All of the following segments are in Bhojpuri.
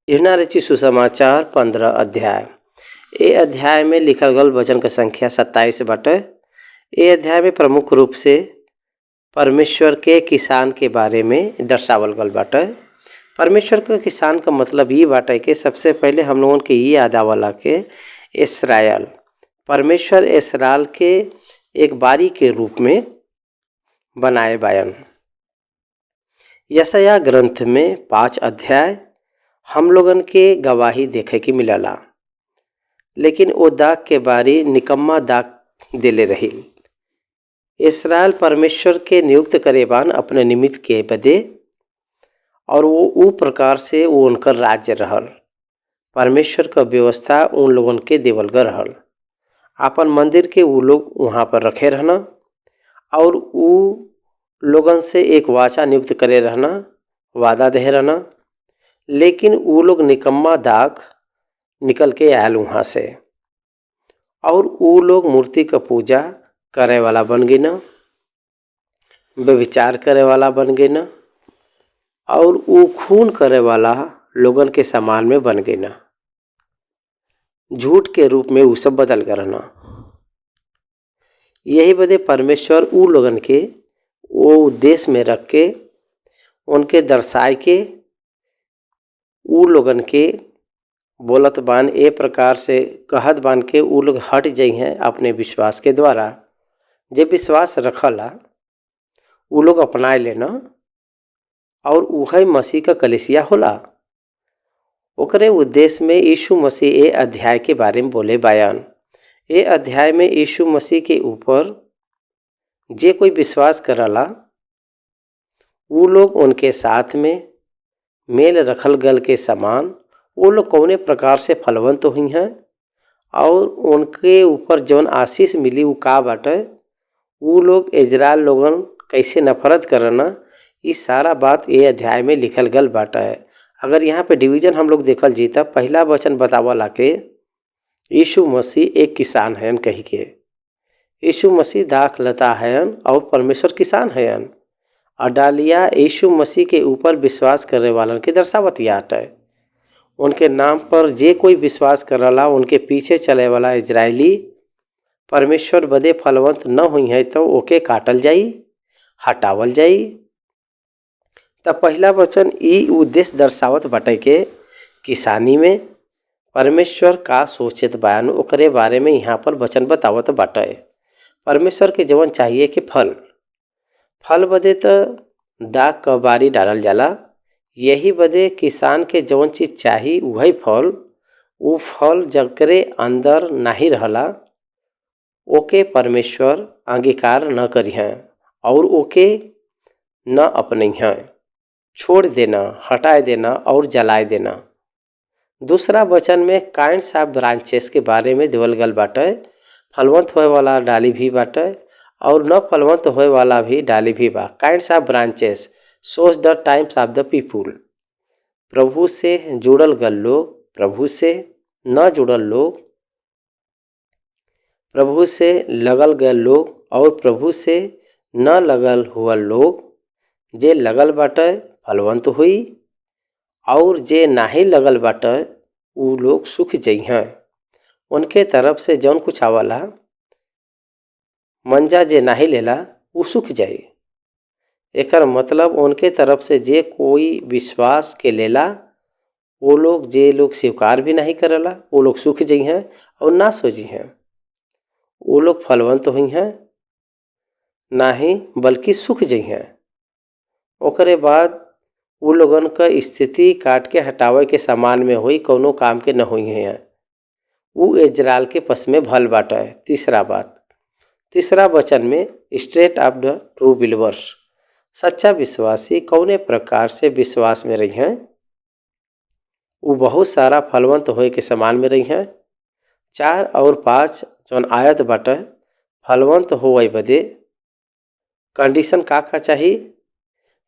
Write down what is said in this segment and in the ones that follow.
इहना रची सुसमाचार 15 अध्याय। ए अध्याय में लिखल गल वचन के संख्या 27 बाटे। ए अध्याय में प्रमुख रूप से परमेश्वर के किसान के बारे में दर्शावल गल बाटे। परमेश्वर के किसान का मतलब ये बाटे कि सबसे पहले हम लोगन के ये याद आवला के इसराइल परमेश्वर इसराइल के एक बारी के रूप में बनाए बायन। यशायाह ग्रंथ में 5 अध्याय हम लोगन के गवाही देखे के मिलला, लेकिन वो दाग के बारी निकम्मा दाग देले रही। इसराइल परमेश्वर के नियुक्त करेबान अपने निमित्त के बदे, और वो प्रकार से वो उनकर राज्य रहल। परमेश्वर का व्यवस्था उन लोगन के देवल गए रहल। अपन मंदिर के वो लोग वहाँ पर रखे रहना और वो लोगन से एक वाचा नियुक्त करे रहना, वादा दे रहना, लेकिन वो लोग निकम्मा दाग निकल के आयल वहाँ से, और वो लोग मूर्ति का पूजा करे वाला बन गई ना, व्यभिचार करे वाला बन गई ना, और वो खून करे वाला लोगन के समान में बन गई ना। झूठ के रूप में वो सब बदल कर रहना। यही बदे परमेश्वर वो लोगन के वो उद्देश्य में रख के उनके दर्शाए के उ लोगन के बोलत बान ए प्रकार से कहत बान के उ लोग हट जाइ हैं अपने विश्वास के द्वारा। जे विश्वास रखला उ लोग अपनाए लेना, और वही मसीह का कलीसिया होला। ओकरे उद्देश्य में यीशु मसीह ए अध्याय के बारे में बोले बयान। ए अध्याय में यीशु मसीह के ऊपर जे कोई विश्वास करला वो लोग उनके साथ में मेल रखल गल के समान वो लोग कौने प्रकार से फलवंत हुई हैं, और उनके ऊपर जौन आशीष मिली वो का बाटे, वो लोग इजराइल लोगन कैसे नफरत करना, ये सारा बात ये अध्याय में लिखल गल बाटा है। अगर यहाँ पे डिवीजन हम लोग देखल जीता, पहला वचन बतावला के यीशु मसीह एक किसान हैं कही के। यीशु मसीह दाख लता हैं और परमेश्वर किसान हैं। और डालिया यीशु मसीह के ऊपर विश्वास करने वालन के दर्शावतिया है। उनके नाम पर जे कोई विश्वास करला उनके पीछे चले वाला इजरायली परमेश्वर बदे फलवंत न हुई है तो ओके काटल जाई, हटावल जाई। तब पहला वचन ई उद्देश्य दर्शावत बटे के किसानी में परमेश्वर का सोचित बयान ओकरे बारे में यहाँ पर वचन बतावत बाटे। परमेश्वर के जवन चाहिए कि फल बदे तो दाग का बारी डालल जाला। यही बदे किसान के जवन चीज चाहिए वही फल, वो फल जकरे अंदर नहीं रहला ओके परमेश्वर अंगीकार न करी हैं और ओके न अपने हैं, छोड़ देना, हटाए देना और जलाए देना। दूसरा वचन में काइंड्स ऑफ ब्रांचेस के बारे में देवल गल बाटे। फलवंत होए वाला डाली भी बाटे और न फलवंत होए वाला भी डाली भी बा। Kinds of branches shows the times of the people. प्रभु से जुड़ल गल लोग, प्रभु से न जुड़ल लोग, प्रभु से लगल गए लोग और प्रभु से न लगल हुआ लोग। जे लगल बाटे फलवंत हुई और जे नाही लगल बाटे वो लोग सूख जाइ हैं। उनके तरफ से जौन कुछ आवला मंजा जे नाही लेला वो सूख जाए। एकर मतलब उनके तरफ से जे कोई विश्वास के लेला वो लोग, जे लोग स्वीकार भी नहीं करला वो लोग सूख जाइ हैं और नाश हो जी हैं। वो लोग फलवंत हुई हैं नाही बल्कि सूख जाइ हैं। ओकरे बाद वो लोगन का स्थिति काट के हटावे के समान में हुई, कोनो काम के न हुई हैं। वो इजराइल के पस में भल बाटा है। तीसरा वचन में straight of the true believers, सच्चा विश्वासी कौने प्रकार से विश्वास में रही हैं, वो बहुत सारा फलवंत होए के समान में रही हैं। 4 और 5 जौन आयत बाटे फलवंत होए बदे कंडीशन का चाहिए,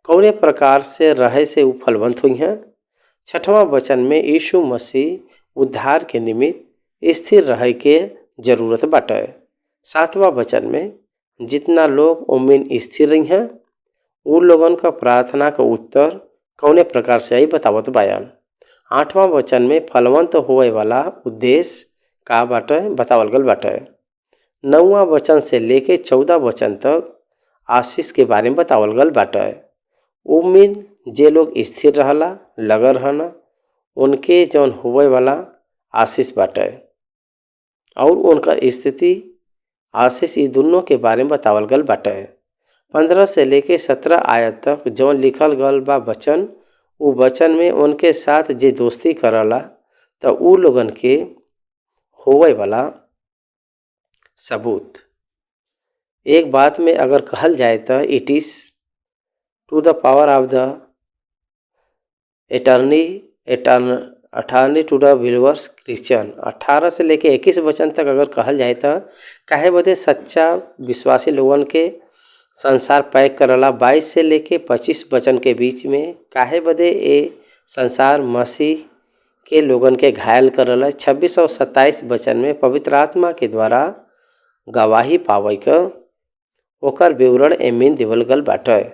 कौने प्रकार से रहे से वो फलवंत हुई हैं। 6वां वचन में यीशु मसीह उद्धार के निमित्त स्थिर रहे के जरूरत बाटे। 7वां वचन में जितना लोग उम्मीद स्थिर रही हैं उन लोगन का प्रार्थना का उत्तर कौने प्रकार से आई बतावत बयान। 8वां वचन में फलवंत होए वाला उद्देश्य का बाटे बतावल गल बाटे। 9वां वचन से लेके 14 वचन तक आशीष के बारे में बतावल गल बाटे। उम्मीद जे लोग स्थिर रहला लगल रहना उनके जौन होए वाला आशीष बाटे और उनकर स्थिति आशीष ये दोनों के बारे में बतावल गल बाटे। 15 से लेके 17 आयत तक जौन लिखल गल बा वचन, उ वचन में उनके साथ जे दोस्ती करला तो उ लोगन के होए वाला सबूत। एक बात में अगर कहल जाए तो it is to the power of the attorney to the believers Christian. 18 से लेके 21 वचन तक अगर कहल जाए तो काहे बदे सच्चा विश्वासी लोगन के संसार पैक करला। 22 से लेके 25 वचन के बीच में काहे बदे ये संसार मसीह के लोगन के घायल करला। 26 और 27 वचन में पवित्र आत्मा के द्वारा गवाही पावे क ओकर विवरण एमिन देवल गल बाटे।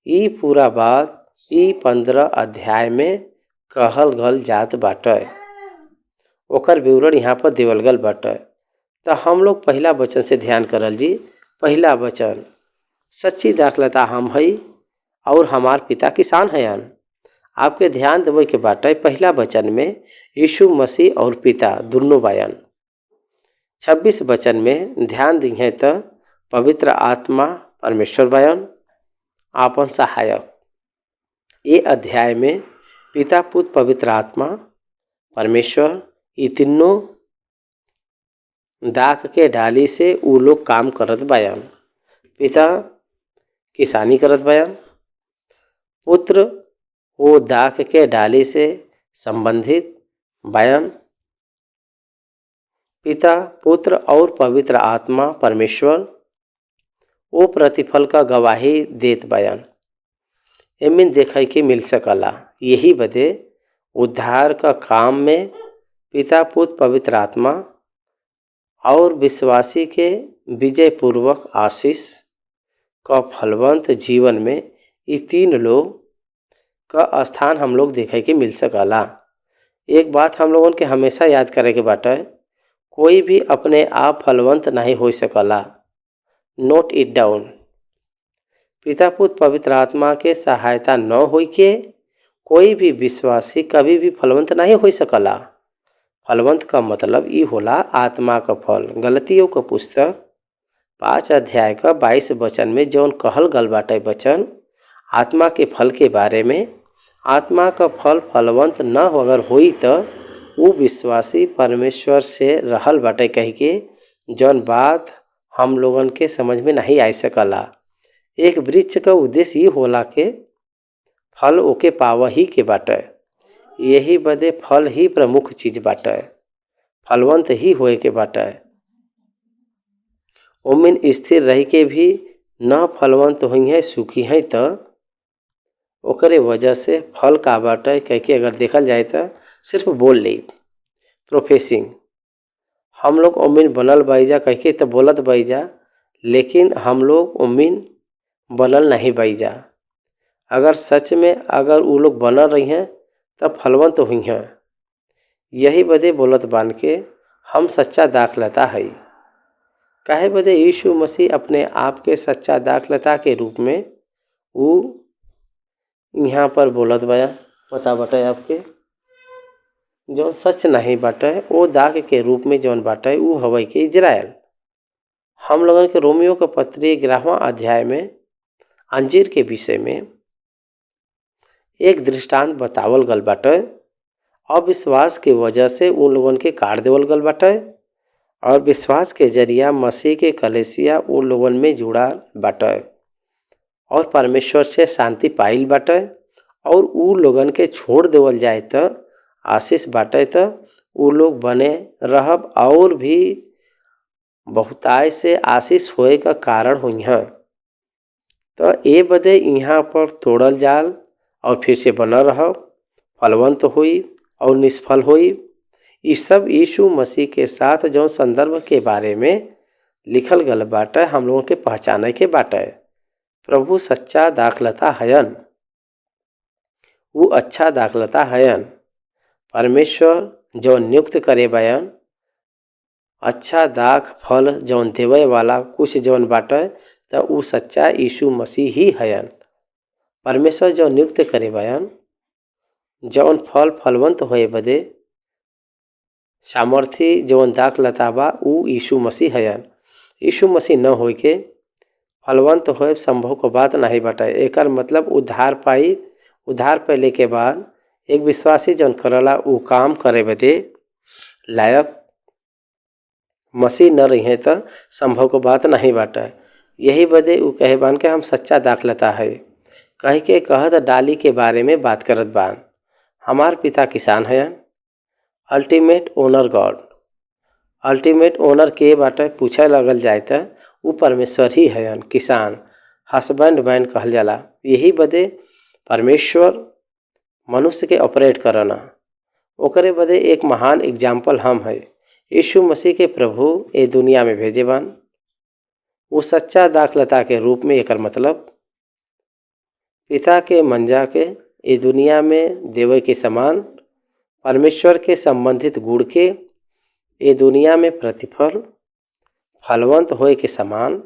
ई पूरा बात ई 15 अध्याय में कहल गल जात बाटे, ओकर विवरण यहाँ पर देवल गल बाटे। तो हम लोग पहला वचन से ध्यान करल जी। पहला वचन, सच्ची दाखलता हम हई और हमार पिता किसान हयन। आपके ध्यान देवे के बाटे पहला वचन में यीशु मसीह और पिता दोनों बायन। 26 वचन में ध्यान दिए तो पवित्र आत्मा परमेश्वर बायन आपन सहायक। ये अध्याय में पिता पुत्र पवित्र आत्मा परमेश्वर ये तीनों दाख के डाली से उ लोग काम करत बायन। पिता किसानी करत बायन, पुत्र वो दाख के डाली से संबंधित बायन। पिता पुत्र और पवित्र आत्मा परमेश्वर वो प्रतिफल का गवाही देत बायन। एमिन देखे के मिल सकला। यही बदे उद्धार का काम में पिता पुत्र पवित्र आत्मा और विश्वासी के विजय पूर्वक आशीष का फलवंत जीवन में ये तीन लोग का स्थान हम लोग देखे के मिल सकला। एक बात हम लोगों के हमेशा याद करे के बाटे, कोई भी अपने आप फलवंत नहीं हो सकला। Note it down. पिता पुत्र पवित्र आत्मा के सहायता न होई के कोई भी विश्वासी कभी भी फलवंत नहीं हो सकला। फलवंत का मतलब ई होला आत्मा का फल। गलतियों का पुस्तक 5 अध्याय का 22 वचन में जौन कहल गल बाटे वचन आत्मा के फल के बारे में, आत्मा का फल फलवंत न अगर होई तो वो विश्वासी परमेश्वर से रहल बाटे कह के जौन बात हम लोगन के समझ में नहीं आ सकला। एक वृक्ष का उद्देश्य ये होला के फल ओके पावा ही के बाटे। यही बदे फल ही प्रमुख चीज बाटे, फलवंत ही होए के बाटे। ओमिन स्थिर रह के भी न फलवंत हुई है सूखी है तो ओकरे वजह से फल का बाटे कह के अगर देखल जाए तो सिर्फ बोल ली प्रोफेसिंग। हम लोग ओमिन बनल बाईजा कह के तो बोलत बाईजा, लेकिन हम लोग ओमिन बनल नहीं बाईजा। अगर सच में अगर वो लोग बनल रही हैं तब फलवंत हुई हैं। यही बदे बोलत बान के हम सच्चा दाखलता है। काहे बदे यीशु मसीह अपने आप के सच्चा दाखलता के रूप में वो यहाँ पर बोलत बाया पता बाटे आपके जो सच नहीं बाटे वो दाग के रूप में जौन बाटे वो हवई के इजराइल। हम लोगन के रोमियो के पत्री 11वां अध्याय में अंजीर के विषय में एक दृष्टांत बतावल गल बाटे। अविश्वास के वजह से उन लोगन के काट देवल गल बाटे और विश्वास के जरिया मसीह के कलेसिया उन लोगन में जुड़ा बाटे और परमेश्वर से शांति पाइल बाटे। और उ लोगन के छोड़ देवल जाए तो आशीष बाटे तो उ लोग बने रहब और भी बहुताय से आशीष होए का कारण हुई हैं। तो ये बदे यहाँ पर तोड़ल जाल और फिर से बना रहब, फलवंत हुई और निष्फल हुई। ये सब यीशु मसीह के साथ जो संदर्भ के बारे में लिखल गल बाटे हम लोगों के पहचाने के बाटे। प्रभु सच्चा दाखलता हयन, वो अच्छा दाखलता हयन। परमेश्वर जौन नियुक्त करे बयान अच्छा दाख फल जौन देवे वाला कुछ जौन बाटे त उ सच्चा यीशु मसीह ही हयन। परमेश्वर जौन नियुक्त करे बयान जौन फल फलवंत होए बदे सामर्थी जौन दाख लता बा उ यीशु मसीह हयन। यीशु मसीह न होए के फलवंत होए संभव को बात नहीं बाटे। एकर मतलब उद्धार पहले के बाद एक विश्वासी जौन करला उ काम करे बदे लायक मसीह न रही त संभव को बात नहीं बाटे। यही बदे उ कहे बान के हम सच्चा दाखलता है कह के कहत डाली के बारे में बात करत बान। हमार पिता किसान हयन। Ultimate owner God. Ultimate owner के बाटे पूछे लगल जाए त उ परमेश्वर ही हयन। किसान हस्बैंड मैन कहल जाला। यही बदे परमेश्वर मनुष्य के ऑपरेट करना ओकरे बदे एक महान एग्जाम्पल हम है। यीशु मसीह के प्रभु ए दुनिया में भेजे बान वो सच्चा दाखलता के रूप में। एकर मतलब पिता के मंजा के ए दुनिया में देवे के समान परमेश्वर के संबंधित गुण के ए दुनिया में प्रतिफल फलवंत होए के समान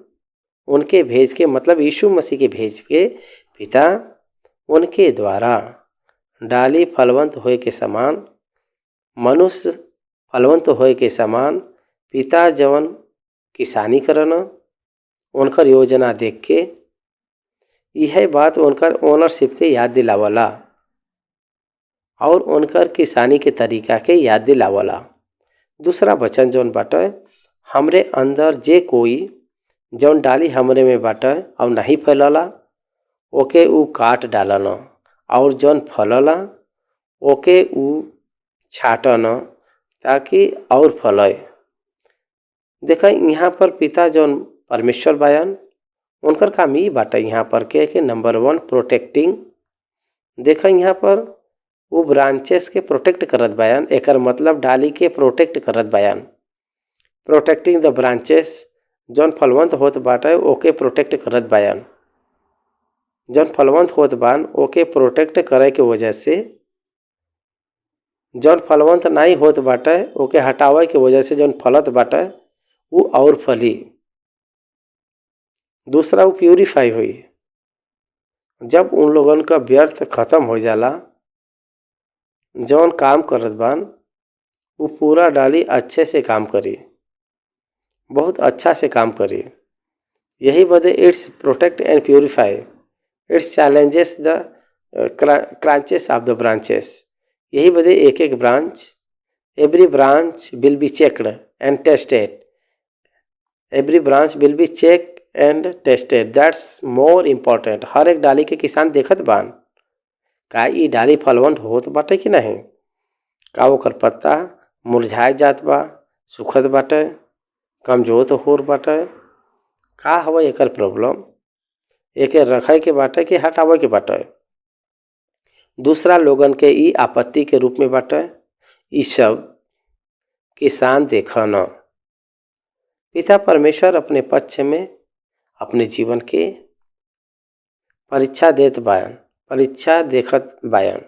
उनके भेज के मतलब यीशु मसीह के भेज के पिता उनके द्वारा डाली फलवंत होए के समान मनुष्य फलवंत होए के समान पिता जवन किसानी करना उनकर योजना देख के यह बात उनकर ओनरशिप के याद दिलावला और उनकर किसानी के तरीका के याद दिलावला। दूसरा वचन जौन बाटे हमरे अंदर जे कोई जौन डाली हमरे में बाटे और नहीं फैलला ओके उ काट डालना और जौन फलला ओके उ छाटना ताकि और फले। देखा यहाँ पर पिता जौन परमेश्वर बयान उनकर काम ही बाटे यहाँ पर के नंबर 1 प्रोटेक्टिंग। देखा यहाँ पर वो ब्रांचेस के प्रोटेक्ट करत बयान। एकर मतलब डाली के प्रोटेक्ट करत बयान। प्रोटेक्टिंग द ब्रांचेस जौन फलवंत होत बाटे ओके प्रोटेक्ट करत बयान। जौन फलवंत होत बान ओके प्रोटेक्ट करे के वजह से जौन फलवंत नहीं होत बाटे ओके हटावे के वजह से जौन फलत बाटे वो और फली। दूसरा वो प्यूरिफाई हुई। जब उन लोगन का व्यर्थ खत्म हो जाला जौन काम करत बान वो पूरा डाली अच्छे से काम करी बहुत अच्छा से काम करी। यही बदे its protect and purify its challenges the crunches of the branches. यही बदे एक एक branch every branch will be checked and tested. Every branch will be check and tested that's more important. हर एक डाली के किसान देखत बान का ई डाली फलवंत होत बाटे कि नहीं, का ओकर पत्ता मुरझाए जात बा सुखत बाटे कमजोर तो होर बाटे का हवा एकर प्रॉब्लम एके रखे के बाटे कि हटावे के बाटे। दूसरा लोगन के ई आपत्ति के रूप में बाटे। ई सब किसान देखना पिता परमेश्वर अपने पक्ष में अपने जीवन के परीक्षा देखत बायन।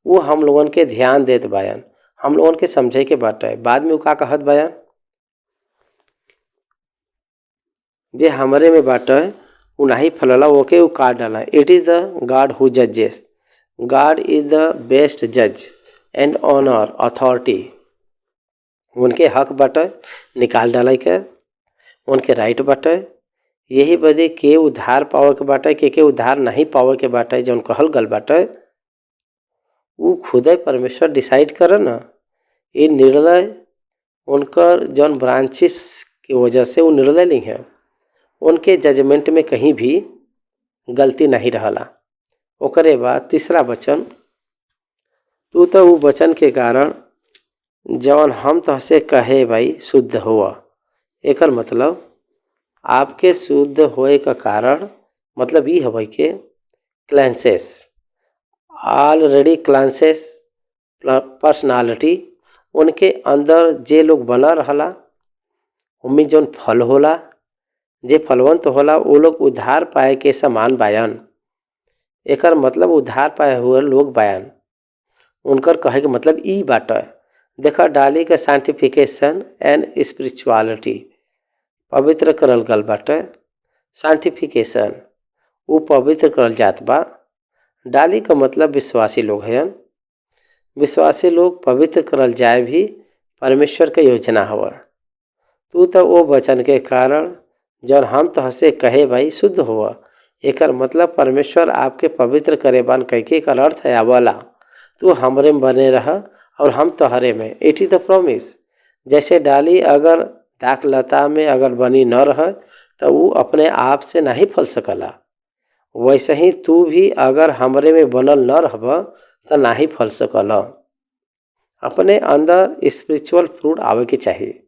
वो हम लोगन के ध्यान देत बायन हम लोगन के समझे के बाटे। बाद में वो का कहत बायन जे हमरे में बाटे वो नहीं फलला ओके वो काट डाला। इट इज द गॉड हु जजेस। गॉड इज द बेस्ट जज एंड ऑनर अथॉरिटी। उनके हक बाटे निकाल डाले के उनके राइट बाटे। यही बदे के उद्धार पावे के बाटे के उद्धार नहीं पावे के बाटे जौन कहल गल बाटे वो खुदे परमेश्वर डिसाइड करे ना। ये निर्णय उनकर जौन ब्रांचेस की वजह से वो निर्णय ली है। उनके जजमेंट में कहीं भी गलती नहीं रहला। ओकरे बाद तीसरा वचन तू तो वो वचन के कारण जौन हम तहसे कहे भाई शुद्ध हुआ। एकर मतलब आपके शुद्ध होए का कारण मतलब ये हवे के क्लेंसेस ऑलरेडी क्लेंसेस पर्सनालिटी उनके अंदर जे लोग बना रहला उनमें जौन फल होला जे फलवंत होला वो लोग उद्धार पाए के समान बयान। एकर मतलब उद्धार पाए हुए लोग बयान। उनकर कहे के मतलब ई बाटे। देखा डाली के साइंटिफिकेशन एंड स्पिरिचुअलिटी पवित्र करल गल बाटे। साइंटिफिकेशन वो पवित्र करल जात बा। डाली का मतलब विश्वासी लोग हैं। विश्वासी लोग पवित्र करल जाए भी परमेश्वर के योजना हवा। तू तो वो वचन के कारण जब हम तो हंसे कहे भाई शुद्ध हुआ, एकर मतलब परमेश्वर आपके पवित्र करे बन कह के एकर अर्थ है आवला तू हमरे में बने रह और हम तोहरे में। It is the promise. जैसे डाली अगर दाख लता में अगर बनी न रहे तो वो अपने आप से नहीं फल सकला, वैसे ही तू भी अगर हमरे में बनल न रहब तो नहीं फल सकल। अपने अंदर स्पिरिचुअल फ्रूट आवे के चाहिए।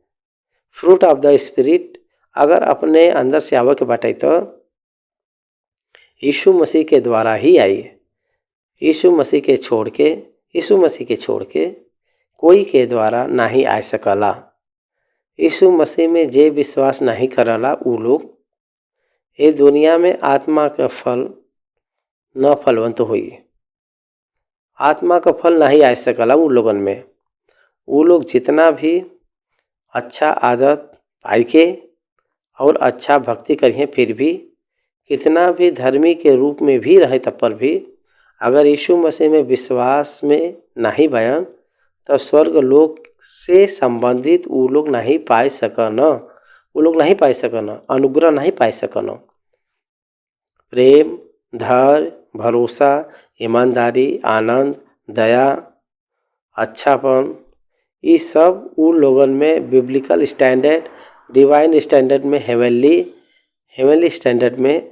फ्रूट ऑफ द स्पिरिट अगर अपने अंदर से आवे के बाटे तो यीशु मसीह के द्वारा ही आई। यीशु मसीह के छोड़ के कोई के द्वारा नहीं आ सकला। यीशु मसीह में जे विश्वास नहीं करला उ लोग ये दुनिया में आत्मा का फल न फलवंत हुई। आत्मा का फल नहीं आ सकला उन लोगन में। वो लोग जितना भी अच्छा आदत पाई के और अच्छा भक्ति करिए फिर भी कितना भी धर्मी के रूप में भी रहे तब पर भी अगर यीशु मसीह में विश्वास में नहीं बयान तो स्वर्ग लोक से संबंधित वो लोग नहीं पाए सकन। वो लोग नहीं पाए सकन, अनुग्रह नहीं पाए सकन। प्रेम, धैर्य, भरोसा, ईमानदारी, आनंद, दया, अच्छापन, ये सब उन लोगन में बिब्लिकल स्टैंडर्ड, डिवाइन स्टैंडर्ड में, हेवनली स्टैंडर्ड में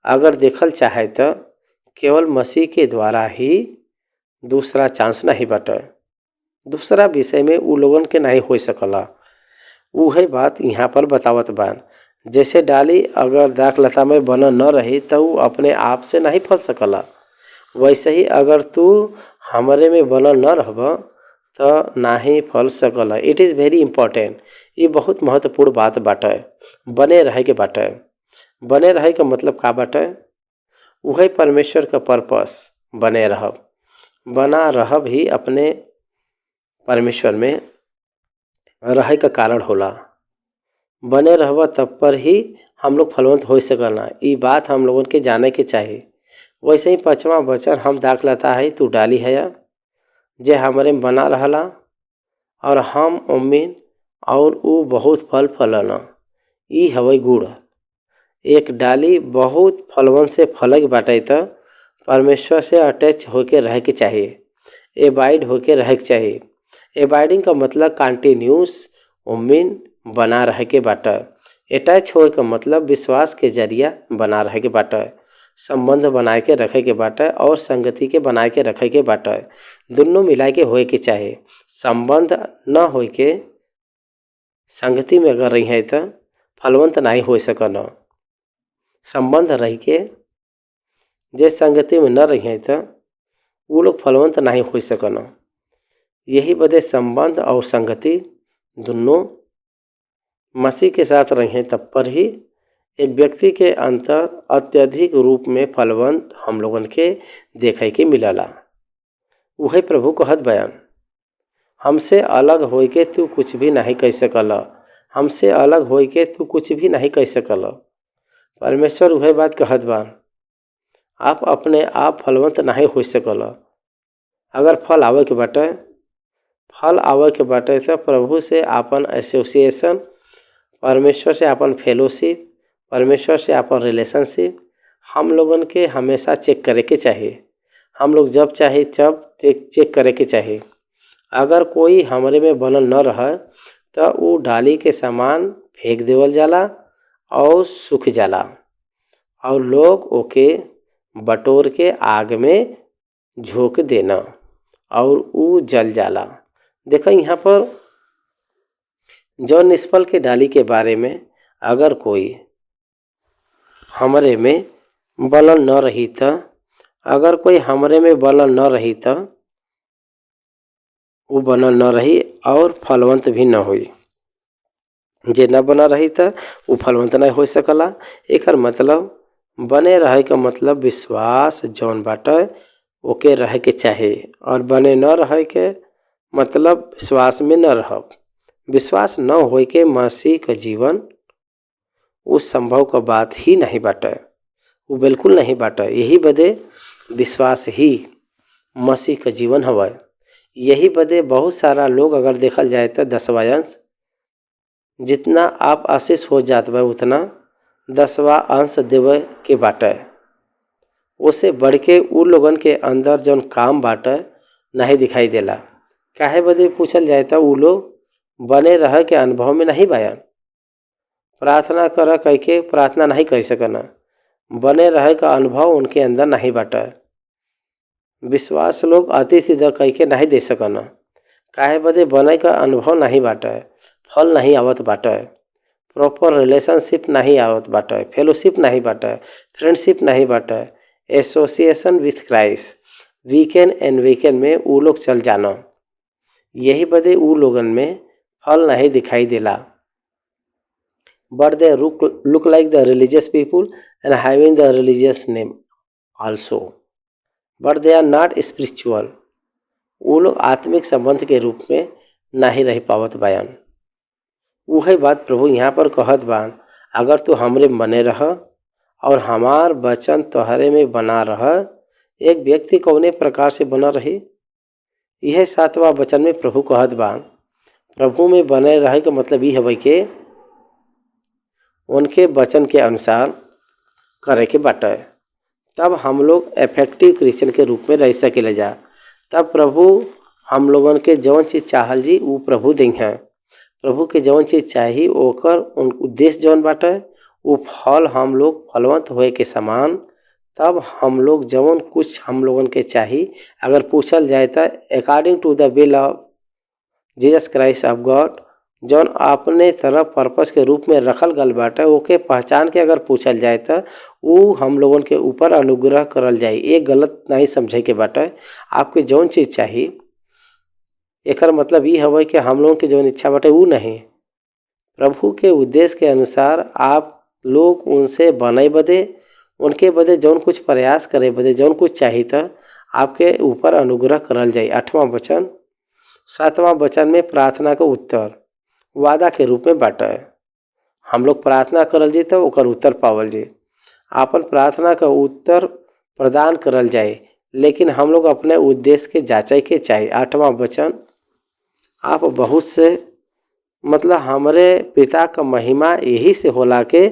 अगर देखल चाहे तो केवल मसीह के द्वारा ही दूसरा चांस नहीं बटे। दूसरा विषय में उ लोगन के नहीं हो सकला। वही बात यहाँ पर बतावत बान। जैसे डाली अगर दाख लता में बना न रही तो वो अपने आप से नहीं फल सकला, वैसे ही अगर तू हमारे में बनल न रहब तो नहीं फल सकला। It is very important. ये बहुत महत्वपूर्ण बात बाटे। बने रहे के बाटे। बने रहे का मतलब का बाटे? वही परमेश्वर का पर्पस बने रहब। बना रहब ही अपने परमेश्वर में रहे का कारण होला। बने रहब तब पर ही हम लोग फलवंत हो सकला। ये बात हम लोगों के जाने के चाहिए। वैसे ही पांचवा वचन हम दाख लता है तू डाली है जे हमारे में बना रहला और हम उम्मीद और वो बहुत फल फलना। ई हवे गुड़। एक डाली बहुत फलवंत से फलक बाटे तो परमेश्वर से अटैच होके रह के चाहिए, एबाइड होके रह के चाहिए। एबाइडिंग का मतलब कंटिन्यूस उम्मीद बना रह के बाटे। अटैच होए का मतलब विश्वास के जरिया बना रह के बाटे, संबंध बनाए के रखे के बाटे और संगति के बनाए के रखे के बाटे। दोनों मिला के होए के चाहिए। संबंध न होए के संगति में अगर रही है तो फलवंत नहीं हो सकना। संबंध रह के जे संगति में न रही है तो वो लोग फलवंत नहीं हो सकना। यही बदे संबंध और संगति दोनों मसीह के साथ रही हैं तब पर ही एक व्यक्ति के अंतर अत्यधिक रूप में फलवंत हम लोगन के देखे के मिलला। वही प्रभु कहत बयान, हमसे अलग होए के तू कुछ भी नहीं कह सकला। हमसे अलग होए के तू कुछ भी नहीं कह सकला। परमेश्वर वही बात कहत बा, आप अपने आप फलवंत नहीं हो सकला। अगर फल आवे के बाटे तो प्रभु से अपन एसोसिएशन, परमेश्वर से अपन फेलोशिप, परमेश्वर से अपन रिलेशनशिप हम लोगन के हमेशा चेक करे के चाहिए। हम लोग जब चाहे तब चेक करे के चाहिए। अगर कोई हमारे में बनल न रहे तो वो डाली के सामान फेंक देवल जाला और सूख जाला और लोग ओके बटोर के आग में झोंक देना और वो जल जाला। देखो यहाँ पर जॉन निष्फल के डाली के बारे में अगर कोई हमरे में बनल न रही तो, अगर कोई हमरे में बनल न रही तो वो बनल न रही और फलवंत भी न हुई। जे न बना रही तो वो फलवंत नहीं हो सकला। एकर मतलब बने रहे का मतलब विश्वास जौन बाटे ओके रह के चाहे, और बने न रह के मतलब विश्वास में न रहब। विश्वास न होए के मसीह का जीवन उस संभव का बात ही नहीं बाटे, वो बिल्कुल नहीं बाटे। यही बदे विश्वास ही मसीह का जीवन हवा। यही बदे बहुत सारा लोग अगर देखल जाए तो 10वां अंश, जितना आप आशीष हो जात बा उतना 10वां अंश देवे के बाटे। उसे बढ़ के उ लोगन के अंदर जौन काम बाटे नहीं दिखाई देला। काहे बदे पूछल जाए तो उ लोग बने रह के अनुभव में नहीं बायन। प्रार्थना कर कह के प्रार्थना नहीं कर सकना, बने रह का अनुभव उनके अंदर नहीं बाटे। विश्वास लोग अतिथि द कह के नहीं दे सकना, काहे बदे बने का अनुभव नहीं बाटे, फल नहीं आवत बाटे, प्रॉपर रिलेशनशिप नहीं आवत बाटे, फेलोशिप नहीं बाटे, फ्रेंडशिप नहीं बाटे, association with Christ weekend and weekend में उ लोग चल जाना। यही बदे उ लोगन में फल नहीं दिखाई देला। But they look like the religious people and having the religious name also, but they are not spiritual. वो लोग आत्मिक संबंध के रूप में नहीं रह पावत बयान। वही बात प्रभु यहाँ पर कहत बान, अगर तू हमरे बने रह और हमार वचन तोहरे में बना रह। एक व्यक्ति कौने प्रकार से बना रही, यह 7वां वचन में प्रभु कहत बान। प्रभु में बने रहे का मतलब ये है कि उनके वचन के अनुसार करे के बाटे, तब हम लोग इफेक्टिव क्रिश्चियन के रूप में रह सके जा। तब प्रभु हम लोगन के जौन चीज़ चाहल जी वो प्रभु देंगे। प्रभु के जौन चीज़ चाहिए ओकर उद्देश्य जौन बाटे वो फल हम लोग फलवंत होए के समान। तब हम लोग जौन कुछ हम लोगन के चाहिए अगर पूछल जाए तो according to the will of Jesus Christ of God, जौन अपने तरफ पर्पस के रूप में रखल गल बाटे ओके पहचान के अगर पूछल जाए तो वो हम लोगन के ऊपर अनुग्रह करल जाए। ये गलत नहीं समझे के बाटे। आपके जौन चीज़ चाहिए एकर मतलब ये हवे कि हम लोगन के जौन इच्छा बाटे वो नहीं, प्रभु के उद्देश्य के अनुसार आप लोग उनसे बने बदे उनके बदे जौन कुछ प्रयास करे बदे जौन कुछ चाहिए था आपके ऊपर अनुग्रह करल जाए। 8वां वचन 7वां वचन में प्रार्थना का उत्तर वादा के रूप में बाटा है। हम लोग प्रार्थना करल जी तो ओकर उत्तर पावल जी, आपन प्रार्थना का उत्तर प्रदान करल जाए, लेकिन हम लोग अपने उद्देश्य के जांचे के चाहिए। 8वां वचन, आप बहुत से मतलब हमरे पिता का महिमा यही से होला के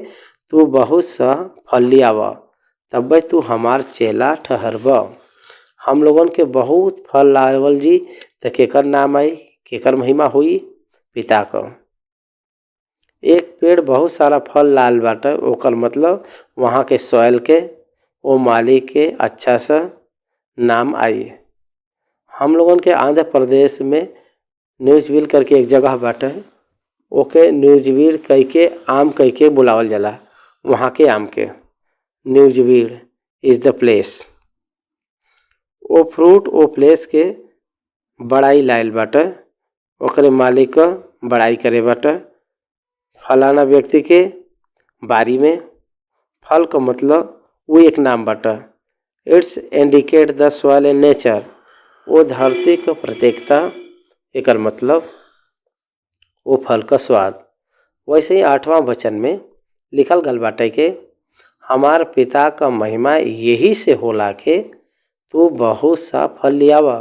तू बहुत सा फल लियावा तब तू हमार चेला ठहरब। हम लोगन के बहुत फल लावल जी तो केकर नाम आई, केकर महिमा हुई, पिता का। एक पेड़ बहुत सारा फल लाल बाटे ओकर मतलब वहाँ के सॉइल के वो मालिक के अच्छा सा नाम आई। हम लोगन के आंध्र प्रदेश में न्यूज़विल करके एक जगह बाटे, ओके न्यूज़विल कह के आम कह के बुलावल जाला। वहाँ के आम के न्यूज़विल इज़ द प्लेस। वो फ्रूट वो प्लेस के बड़ाई लाइल बाटे, ओकरे मालिक का बड़ाई करे बाटे। फलाना व्यक्ति के बारी में फल का मतलब वो एक नाम बाटे। It's indicate the soil and nature, वो धरती का प्रत्येकता एकर मतलब वो फल का स्वाद। वैसे ही 8वां वचन में लिखल गल बाटे के हमार पिता का महिमा यही से होला के तू बहुत सा फल लियावा।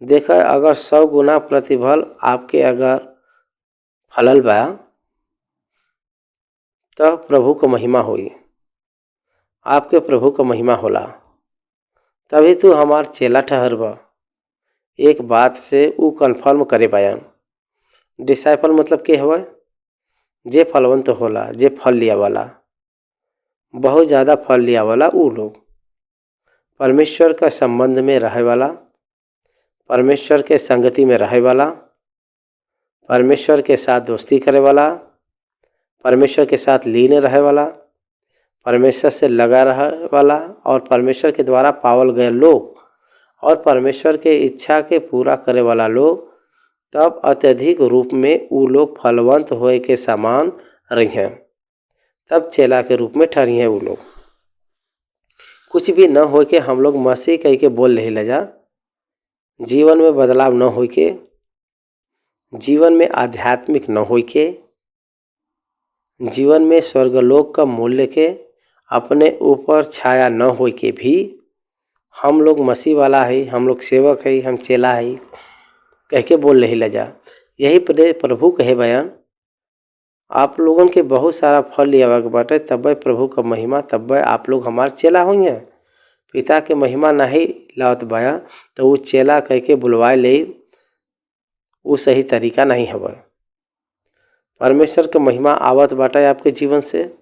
देखा अगर 100 गुना प्रतिफल आपके अगर फलल बा तो प्रभु का महिमा हुई, आपके प्रभु का महिमा होला, तभी तू हमार चेला ठहरबा। एक बात से वो कन्फर्म करे बयान। डिसाइपल मतलब के हवा, जे फलवंत होला, जे फल लिया वाला, बहुत ज़्यादा फल लिया वाला वो लोग, परमेश्वर का संबंध में रहे वाला, परमेश्वर के संगति में रहे वाला, परमेश्वर के साथ दोस्ती करे वाला, परमेश्वर के साथ लीन रहे वाला, परमेश्वर से लगा रहे वाला और परमेश्वर के द्वारा पावल गए लोग और परमेश्वर के इच्छा के पूरा करे वाला लोग, तब अत्यधिक रूप में वो लोग फलवंत होए के समान रही हैं, तब चेला के रूप में ठहरी हैं वो लोग। कुछ भी न हो के हम लोग मसीह कह के बोल रही लजा, जीवन में बदलाव न हो के, जीवन में आध्यात्मिक न हो के, जीवन में स्वर्गलोक का मूल्य के अपने ऊपर छाया न हो के भी हम लोग मसीह वाला है, हम लोग सेवक है, हम चेला है कह के बोल रही लजा। यही प्रभु कहे बयान, आप लोगों के बहुत सारा फल लिया बाटे, तब प्रभु का महिमा, तब आप लोग हमारे चेला होंगे। पिता के महिमा नहीं लावत बाया तो वो चेला कह के बुलवाए ले, वो सही तरीका नहीं है। परमेश्वर के महिमा आवत बाटा आपके जीवन से,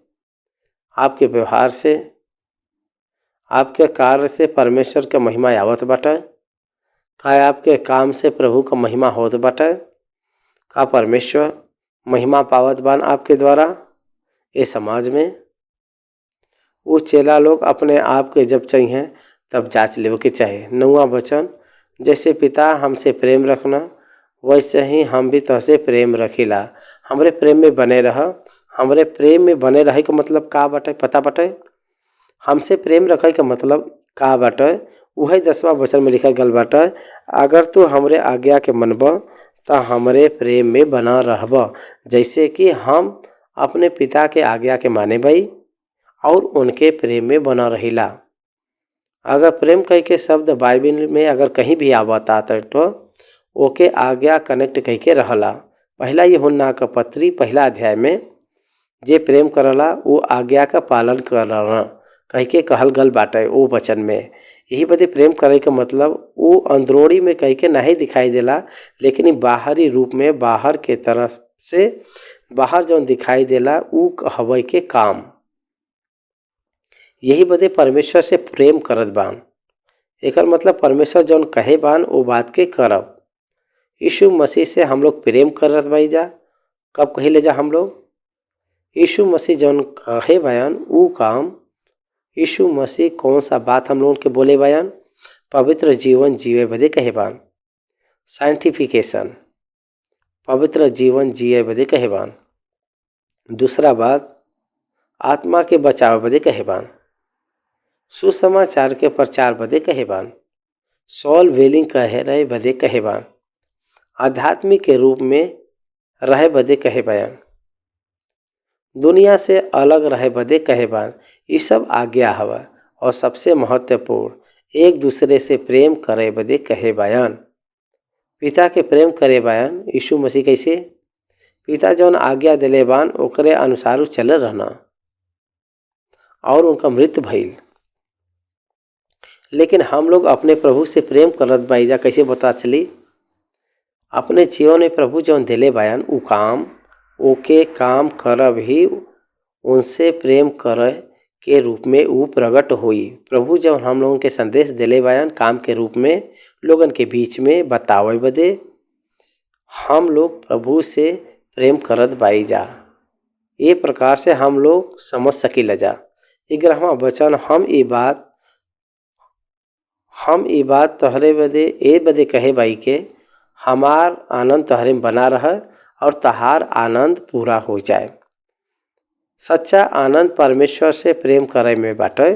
आपके व्यवहार से, आपके कार्य से परमेश्वर का महिमा आवत बाटा। का आपके काम से प्रभु का महिमा होत बाटा। का परमेश्वर महिमा पावत बान आपके द्वारा ये समाज में। वो चेला लोग अपने आप के जब चाहिए तब जांच लेवे के चाहे। 9वां वचन, जैसे पिता हमसे प्रेम रखना वैसे ही हम भी तुझसे प्रेम रखीला, हमरे प्रेम में बने रह। हमरे प्रेम में बने रहे का मतलब का बाटे पता बाटे? हमसे प्रेम रखे का मतलब का बाटे? वही 10वां वचन में लिखल गल बाटे, अगर तू हमरे आज्ञा के मनब तो हमरे प्रेम में बना रहब, जैसे कि हम अपने पिता के आज्ञा के माने भाई और उनके प्रेम में बना रहिला। अगर प्रेम कह के शब्द बाइबल में अगर कहीं भी आवता तो ओके आज्ञा कनेक्ट कह के रहला। पहला यूहन्ना का पत्री 1 अध्याय में जे प्रेम करला वो आज्ञा का पालन करला कह के कहल गल बाटे। वो वचन में यही बदे प्रेम करे का मतलब वो अंदरूनी में कह के नहीं दिखाई देला, लेकिन बाहरी रूप में बाहर के तरफ से बाहर जो दिखाई देला वो हवे के काम। यही बदे परमेश्वर से प्रेम करत बान। एकर मतलब परमेश्वर जौन कहे बान वो बात के करब। यीशु मसीह से हम लोग प्रेम करत बाई जा। कब कही ले जा हम लोग? यीशु मसीह जौन कहे बयान वो काम। यीशु मसीह कौन सा बात हम लोगों के बोले बयान? पवित्र जीवन जीवे बदे कहे बान। साइंटिफिकेशन, पवित्र जीवन जिए बदे कहे बान। दूसरा बात, आत्मा के बचाव बदे कहे बान। सुसमाचार के प्रचार बदे कहे बान। सॉल वेलिंग कहे रहे बदे कहे बान। आध्यात्मिक के रूप में रहे बदे कहे बयान। दुनिया से अलग रहे बदे कहे बान। ये सब आज्ञा हवा। और सबसे महत्वपूर्ण, एक दूसरे से प्रेम करे बदे कहे बयान। पिता के प्रेम करे बयान। यीशु मसीह कैसे? पिता जौन आज्ञा दिले बान ओकरे अनुसार चल रहना और उनका मृत्यु भइल। लेकिन हम लोग अपने प्रभु से प्रेम करत बाईजा कैसे बता चली? अपने जीवन में प्रभु जौन दिले बयान उ काम ओके काम करब ही उनसे प्रेम करे के रूप में वो प्रकट हुई। प्रभु जब हम लोगों के संदेश दिले बयान काम के रूप में लोगन के बीच में बतावे बदे हम लोग प्रभु से प्रेम करत बाई जा। ये प्रकार से हम लोग समझ सकी जा। 11वां वचन, हम ई बात तोहरे बदे ए बदे कहे बाई के हमार आनंद तोहरे में बना रहे और तहार आनंद पूरा हो जाए। सच्चा आनंद परमेश्वर से प्रेम करे में बाटे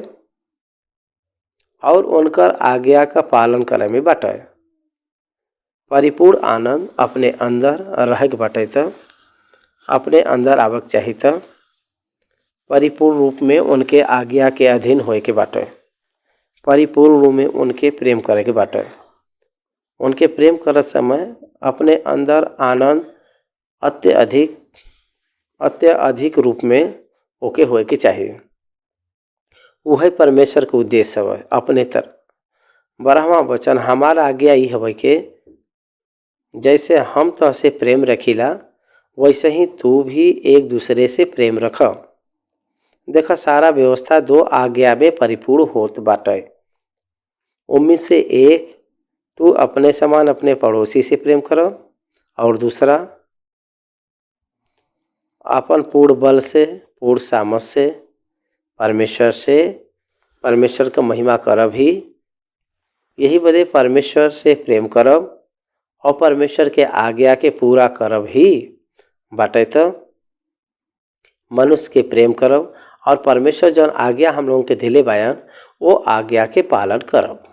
और उनकर आज्ञा का पालन करे में बाटे। परिपूर्ण आनंद अपने अंदर रह के बाटे तो अपने अंदर आवक चाहिए तो परिपूर्ण रूप में उनके आज्ञा के अधीन होए के बाटे। परिपूर्ण रूप में उनके प्रेम करे के बाटे। उनके प्रेम करत समय अपने अंदर आनंद अत्यधिक रूप में ओके होए के चाहिए। वह परमेश्वर के उद्देश्य है अपने तरफ। 12वां वचन, हमारा आज्ञा ही हवे के जैसे हम तो से प्रेम रखीला वैसे ही तू भी एक दूसरे से प्रेम रख। देखा सारा व्यवस्था 2 आज्ञा में परिपूर्ण होत बाटे। उनमें से एक, तू अपने समान अपने पड़ोसी से प्रेम करो और दूसरा अपन पूर्ण बल से पूर्ण सामर्थ्य से परमेश्वर का महिमा करब ही। यही बदे परमेश्वर से प्रेम करब और परमेश्वर के आज्ञा के पूरा करब ही बाटे तो मनुष्य के प्रेम करब और परमेश्वर जौन आज्ञा हम लोगों के दिले बयान वो आज्ञा के पालन करब।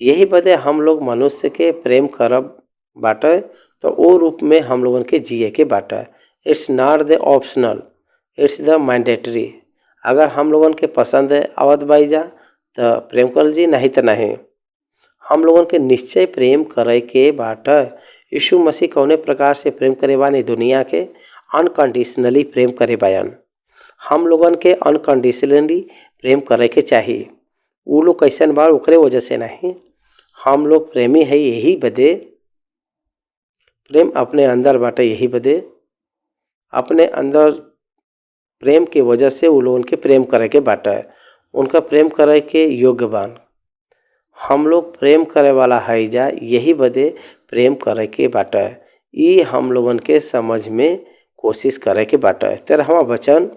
यही बदे हम लोग मनुष्य के प्रेम करब बाटे, तो वो रूप में हम लोगन के जिए के बाटे। It's not the optional, it's the mandatory. अगर हम लोगन के पसंद है आवत बाई जा तो प्रेम कर जी, नहीं तो नहीं। हम लोगन के निश्चय प्रेम करे के बाटे। यीशु मसीह कौने प्रकार से प्रेम करे बानी दुनिया के? अनकंडीशनली प्रेम करे बायन। हम लोगन के अनकंडीशनली प्रेम करे के चाहिए। वो लोग कैसन बा ओकरे वजह से नहीं, हम लोग प्रेमी है यही बदे। प्रेम अपने अंदर बाटे यही बदे, अपने अंदर प्रेम के वजह से वो लोगन के प्रेम करे के बाटे, उनका प्रेम करे के योग्य बान। हम लोग प्रेम करे वाला है जा यही बदे प्रेम करे के बाटे। ये हम लोगन के समझ में कोशिश करे के बाटे। 13वां वचन,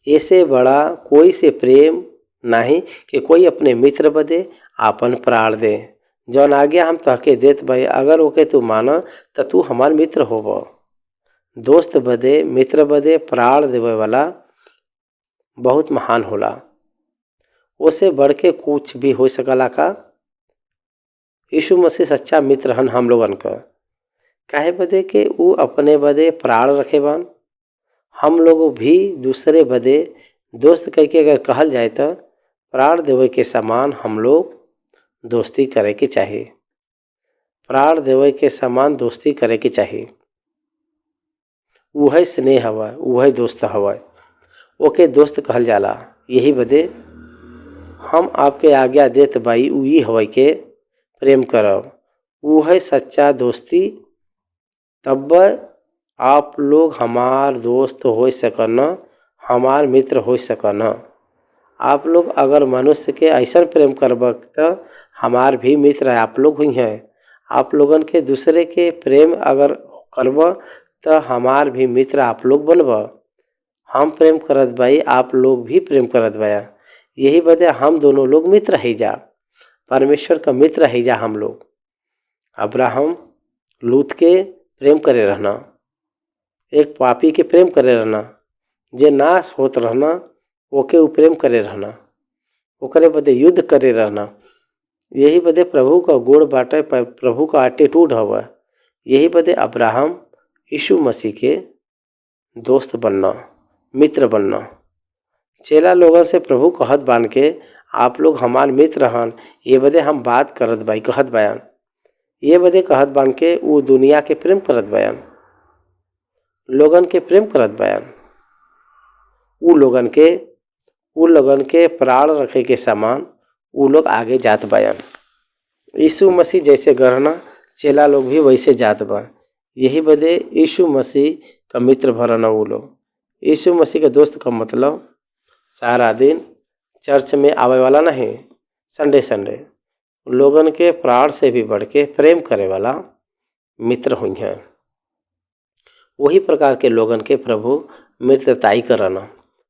ऐसे बड़ा कोई से प्रेम नहीं कि कोई अपने मित्र बदे आपन प्राण दे। जौन आज्ञा हम तहके देत भाई, अगर ओके तू माना तो तू हमार मित्र होब। दोस्त बदे मित्र बदे प्राण देवे वाला बहुत महान होला। उसे बढ़ के कुछ भी हो सकला का? यीशु मसीह सच्चा मित्र हन हम लोगन का। काहे बदे के वो अपने बदे प्राण रखे बान। हम लोग भी दूसरे बदे दोस्त कह के अगर कहल जाए तो प्राण देवे के समान हम लोग दोस्ती करे के चाहिए। प्राण देवे के समान दोस्ती करे के चाहिए। वह स्नेह हवा, वह दोस्त हवा, ओके दोस्त कहल जाला। यही बदे हम आपके आज्ञा देत बाई उही हवा के प्रेम करब। वह सच्चा दोस्ती, तब आप लोग हमार दोस्त हो सकन, हमार मित्र हो सकन। आप लोग अगर मनुष्य के ऐसा प्रेम करब तो हमार भी मित्र आप लोग हुई हैं। आप लोगन के दूसरे के प्रेम अगर करब तो हमार भी मित्र आप लोग बनब। हम प्रेम करत बाई, आप लोग भी प्रेम करत बाया। यही बदे हम दोनों लोग मित्र है जा, परमेश्वर का मित्र है जा। हम लोग अब्राहम लूत के प्रेम करे रहना, एक पापी के प्रेम करे रहना, जे नाश होत रहना ओके उ प्रेम करे रहना, ओकरे बदे युद्ध करे रहना। यही बदे प्रभु का गुण बाटे, प्रभु का एटीट्यूड हवा। यही बदे अब्राहम यीशु मसीह के दोस्त बनना, मित्र बनना। चेला लोगों से प्रभु कहत बान के आप लोग हमार मित्र हन, ये बदे हम बात करत बाई कहत बयान। ये बदे कहत बान के वो दुनिया के प्रेम करत बयान, लोगन के प्रेम करत बयान। वो लोगन के प्राण रखे के समान वो लोग आगे जात बयान। यीशु मसीह जैसे गढ़ना चेला लोग भी वैसे जात बा। यही बदे यीशु मसीह का मित्र भरना वो लोग। यीशु मसीह का दोस्त का मतलब सारा दिन चर्च में आवे वाला नहीं, संडे संडे लोगन के प्राण से भी बढ़ के प्रेम करे वाला मित्र हुई हैं। वही प्रकार के लोगन के प्रभु मित्रताई करना।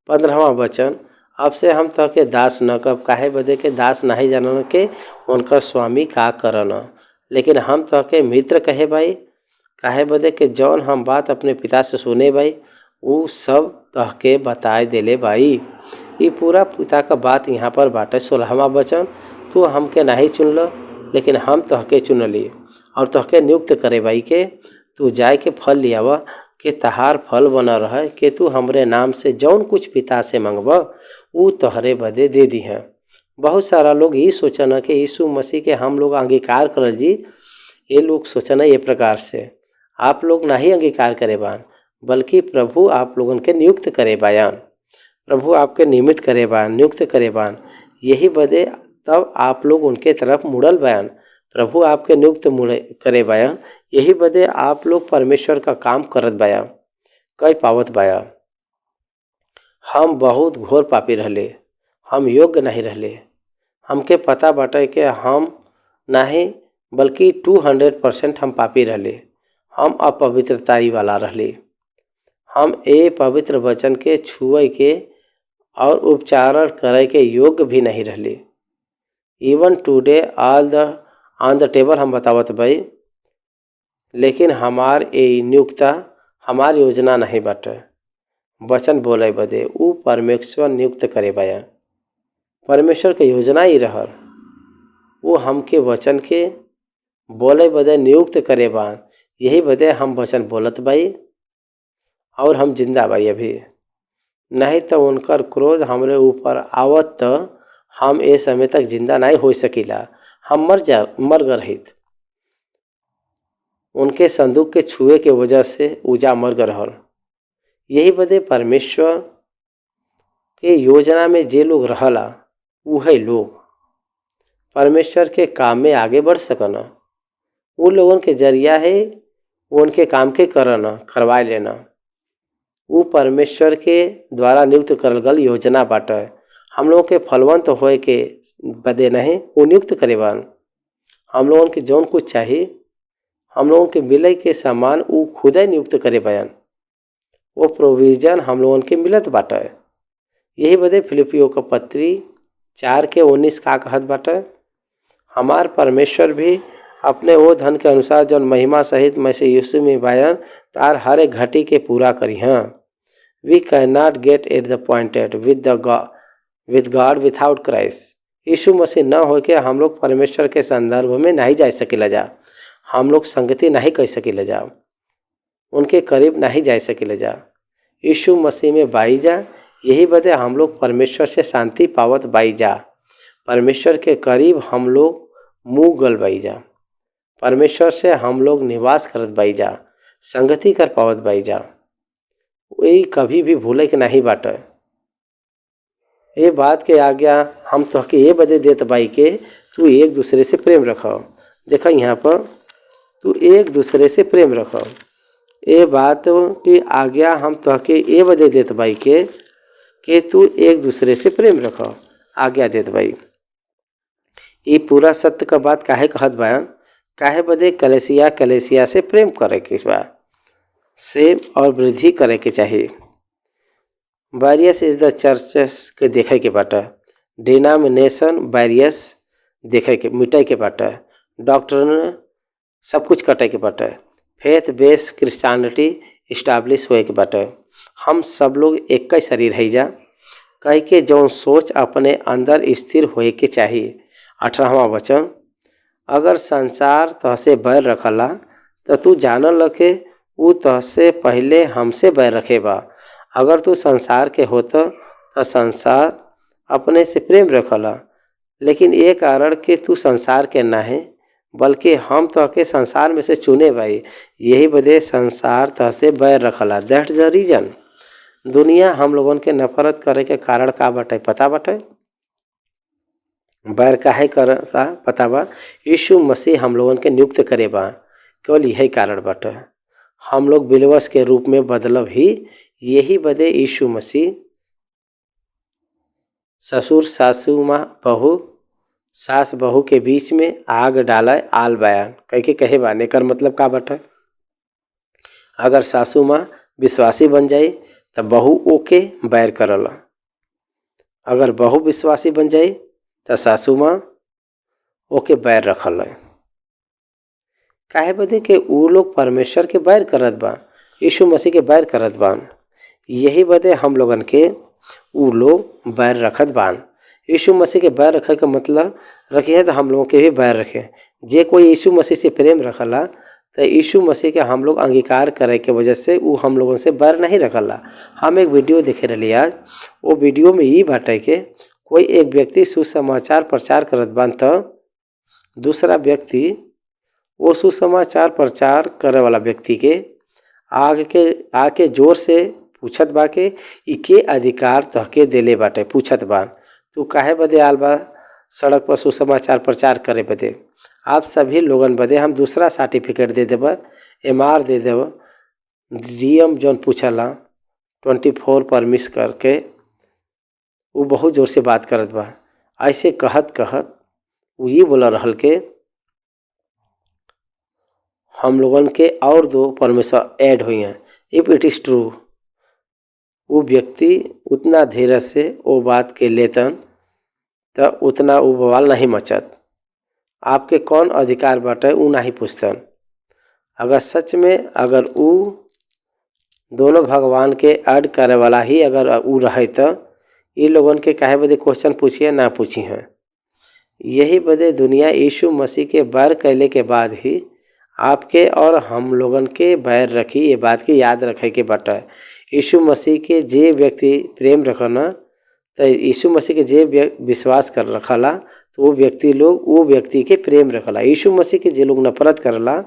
15वां वचन, अब से हम तह के दास न कब, काहे बदे के दास नहीं जानन के उनकर स्वामी का करना, लेकिन हम तह के मित्र कहे भाई। काहे बदे के जौन हम बात अपने पिता से सुने भाई वो सब तह के बताए देले भाई। ये पूरा पिता का बात यहाँ पर बाटे। 16वां वचन, तू हमके नहीं चुन लो लेकिन हम तहके चुन लिए और तहके नियुक्त करे भाई के तू जाए के फल लियावा के तहार फल बना रहे कि तू हमरे नाम से जौन कुछ पिता से मंगवा वो तोहरे बदे दे दी हैं। बहुत सारा लोग ये सोचना कि यीशु मसीह के हम लोग अंगीकार करल जी। ये लोग सोचना ये प्रकार से आप लोग नहीं अंगीकार करे बान, बल्कि प्रभु आप लोगन के नियुक्त करे बायान। प्रभु आपके नियमित करे बान, नियुक्त करे बान। यही बदे तब आप लोग उनके तरफ मुड़ल बयान। प्रभु आपके नियुक्त मुड़े करे बयान। यही बदे आप लोग परमेश्वर का काम करत बया, कई पावत बया। हम बहुत घोर पापी रहले, हम योग्य नहीं रहले। हमके पता बाटे कि हम नहीं बल्कि 200% हम पापी रहले। हम अपवित्रताई वाला रहले। हम ए पवित्र वचन के छुए के और उपचारण करे के योग्य भी नहीं रहले। Even today on the table हम बतावत भाई, लेकिन हमार ए नियुक्ता हमार योजना नहीं बाटे। वचन बोले बदे ऊ परमेश्वर नियुक्त करे बया। परमेश्वर के योजना ही रहल। वो हमके वचन के बोले बदे नियुक्त करे बान। यही बदे हम वचन बोलत बाई और हम जिंदा बाई अभी। नहीं तो उनकर क्रोध हमरे ऊपर आवत तो हम ए समय तक जिंदा नहीं हो सकीला, हम मर गए रहित। उनके संदूक के छुए के वजह से ऊजा मर गए रहल। यही बदे परमेश्वर के योजना में जे लोग रहला वही लोग परमेश्वर के काम में आगे बढ़ सकन। उन लोगन के जरिया है उनके काम के करवा लेना। वो परमेश्वर के द्वारा नियुक्त करल गल योजना बाटे। हम लोगों के फलवंत होए के बदे नहीं वो नियुक्त करे बान। हम लोगन के जौन कुछ चाहिए हम लोगों के मिले के सामान वो खुद ही नियुक्त करे बयान। वो प्रोविजन हम लोगन के मिलत बाटे। यही बदे फिलिपियो का पत्री 4:19 का कहत बाटे, हमार परमेश्वर भी अपने वो धन के अनुसार जौन महिमा सहित मसीह यीशु में बयान तार हर एक घटी के पूरा करी। हाँ, we can not get at the pointed with God without Christ. यीशु मसीह न हो के हम लोग परमेश्वर के संदर्भ में नहीं जा सकेला जा। हम लोग संगति नहीं कर सकेला जा, उनके करीब नहीं जा सकेला जा। यीशु मसीह में बाई जा। यही बदे हम लोग परमेश्वर से शांति पावत बाई जा। परमेश्वर के करीब हम लोग मुँह गल बाई जा। परमेश्वर से हम लोग निवास करत बाई जा, संगति कर पावत बाई जा। वही कभी भी भूले के नहीं बाटे। ये बात के आज्ञा हम तो के ये बदे देत बाई के तू एक दूसरे से प्रेम रखो। देखा यहाँ पर तू एक दूसरे से प्रेम रखो। ये बात की आज्ञा हम तो के ये बदे देत बाई के तू एक दूसरे से प्रेम रखो, आज्ञा देत बाई। ये पूरा सत्य का बात काहे कहत बा, काहे बदे कलेसिया से प्रेम करे के बा, सेम और वृद्धि करे के चाहिए। बैरियस इज द चर्चेस के देखे के बाटा, डिनोमिनेशन बैरियस देखे के मिटाई के बाटा, डॉक्ट्रिन सब कुछ कटे के बाटा, फेथ बेस्ड क्रिश्चियनिटी इस्टाब्लिश होए के बाटा। हम सब लोग एक ही शरीर है जा, कह के जौन सोच अपने अंदर स्थिर होए के चाहिए। 18वां वचन, अगर संसार तहसे बैर रखला तो तू जानल के वो तहसे पहले हमसे बैर रखे बा। अगर तू संसार के होता तो संसार अपने से प्रेम रखला, लेकिन ये कारण कि तू संसार के ना है बल्कि हम तो के संसार में से चुने भाई। यही बदे संसार तहसे बैर रखला। That's the reason. दुनिया हम लोगन के नफरत करे के कारण का बाटे पता बाटे? बैर काहे करता पता बा? यीशु मसीह हम लोगन के नियुक्त करे बा, केवल यही कारण बाटे। हम लोग बिलवस के रूप में बदलब ही यही बदे यीशु मसीह ससुर सासू माँ बहू सास बहू के बीच में आग डाला आल बयान कह के कहे बाने कर मतलब का बाटे? अगर सासू माँ विश्वासी बन जाए तो बहू ओके बैर करला, अगर बहू विश्वासी बन जाए तो सासू माँ ओके बैर रखल है। काहे बदे के वो लोग परमेश्वर के बैर करत बा, यीशु मसीह के बैर करत बान। यही बदे हम लोगन के वो लोग बैर रखत बान। यीशु मसीह के बैर रखे का मतलब रखे तो हम लोगों के भी बैर रखे। जे कोई यीशु मसीह से प्रेम रखला तो यीशु मसीह के हम लोग अंगीकार करे के वजह से वो हम लोगों से बैर नहीं रखला। हम एक वीडियो देखे रही आज, वो वीडियो में ये बाटे के कोई एक व्यक्ति सुसमाचार प्रचार करत बान तो दूसरा व्यक्ति वो सुसमाचार प्रचार करे वाला व्यक्ति के आके जोर से पूछत बा के ई के अधिकार तहके देले बाटे। पूछत बा तू काहे बदे आल बा सड़क पर सुसमाचार प्रचार करे बदे? आप सभी लोगन बदे हम दूसरा सर्टिफिकेट दे देब, MR दे देब। डीएम जौन पूछला 24 पर मिस करके वो बहुत जोर से बात करत बा। ऐसे कहत वो ये बोला रहल के हम लोगन के और 2 परमेश्वर ऐड हुई हैं इफ इट इज़ ट्रू। वो व्यक्ति उतना धीरे से वो बात के लेतन तो उतना वो बवाल नहीं मचत। आपके कौन अधिकार बाटे वो नहीं पूछतन। अगर सच में अगर वो दोनों भगवान के ऐड करे वाला ही अगर वो रहे तो ये लोगन के काहे बदे क्वेश्चन पूछिए ना पूछी हैं। यही बदे दुनिया यीशु मसीह के बैर कैले के बाद ही आपके और हम लोगन के बैर रखी। ये बात की याद रखे के बटा। यीशु मसीह के जे व्यक्ति प्रेम रखना तो यीशु मसीह के जे विश्वास कर रखला तो वो व्यक्ति के प्रेम रखला। यीशु मसीह के जे लोग नफरत करला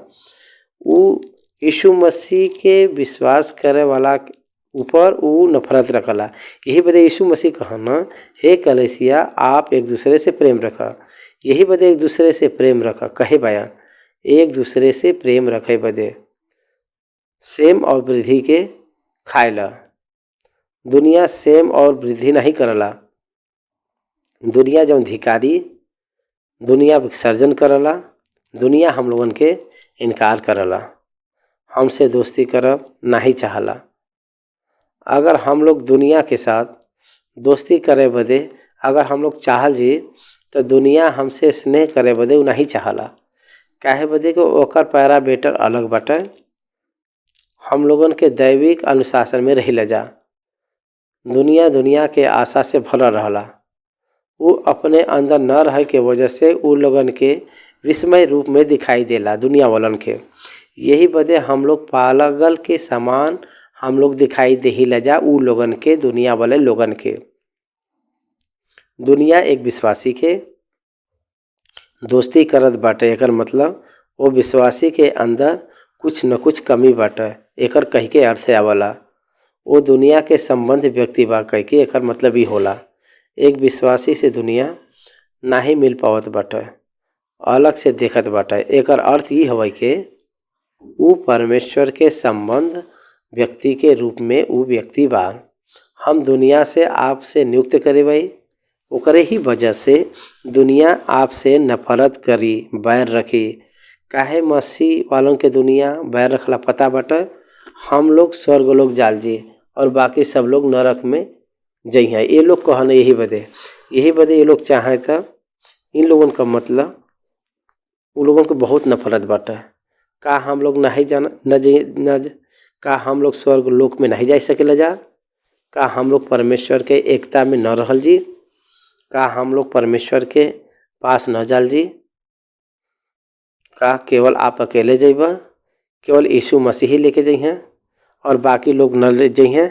वो यीशु मसीह के विश्वास करे वाला ऊपर वो नफरत रखला। यही बदे यीशु मसीह कहना, हे कलीसिया आप एक दूसरे से प्रेम रखा। यही बदे एक दूसरे से प्रेम रखा कहे बयान, एक दूसरे से प्रेम रखे बदे सेम और वृद्धि के खाएला। दुनिया सेम और वृद्धि नहीं करला। दुनिया जब धिकारी, दुनिया विसर्जन करला, दुनिया हम लोगन के इनकार करला, हमसे दोस्ती करब नहीं चाहला। अगर हम लोग दुनिया के साथ दोस्ती करे बदे अगर हम लोग चाहल जी तो दुनिया हमसे स्नेह करे बदे वो नहीं चाहला। काहे बदे कि ओकर पैरामीटर अलग बटे। हम लोगन के दैविक अनुशासन में रही जा। दुनिया के आशा से भरल रहला। वो अपने अंदर न रहे के वजह से वो लोगन के विस्मय रूप में दिखाई देला दुनिया वालन के। यही बदे हम लोग पागल के समान हम लोग दिखाई दे ही लजा उ लोगन के, दुनिया वाले लोगन के। दुनिया एक विश्वासी के दोस्ती करत बाटे, एकर मतलब वो विश्वासी के अंदर कुछ न कुछ कमी बाटे। एकर कह के अर्थ आवला वो दुनिया के संबंध व्यक्ति बा कह के एकर मतलब ही होला। एक विश्वासी से दुनिया नहीं मिल पावत बाटे, अलग से देखत बाटे। एकर अर्थ ही हवे के वो परमेश्वर के संबंध व्यक्ति के रूप में वो व्यक्ति बा। हम दुनिया से आपसे नियुक्त करे भाई, ओकरे ही वजह से दुनिया आपसे नफरत करी, बैर रखी। काहे मसीह वालों के दुनिया बैर रखला पता बाटे। हम लोग स्वर्ग लोग जाल जी और बाकी सब लोग नरक में जइहा। ये लोग कहना यही बदे ये लोग चाहे था। इन लोगों का मतलब उन लोगों को बहुत नफरत बाटे। का हम लोग नहीं जाना न का हम लोग स्वर्ग लोक में नहीं जा सकेला जा? का हम लोग परमेश्वर के एकता में न रहल जी? का हम लोग परमेश्वर के पास न जाल जी? का केवल आप अकेले जइबा? केवल यीशु मसीह ही लेके जइहें और बाकी लोग न ले जइहें?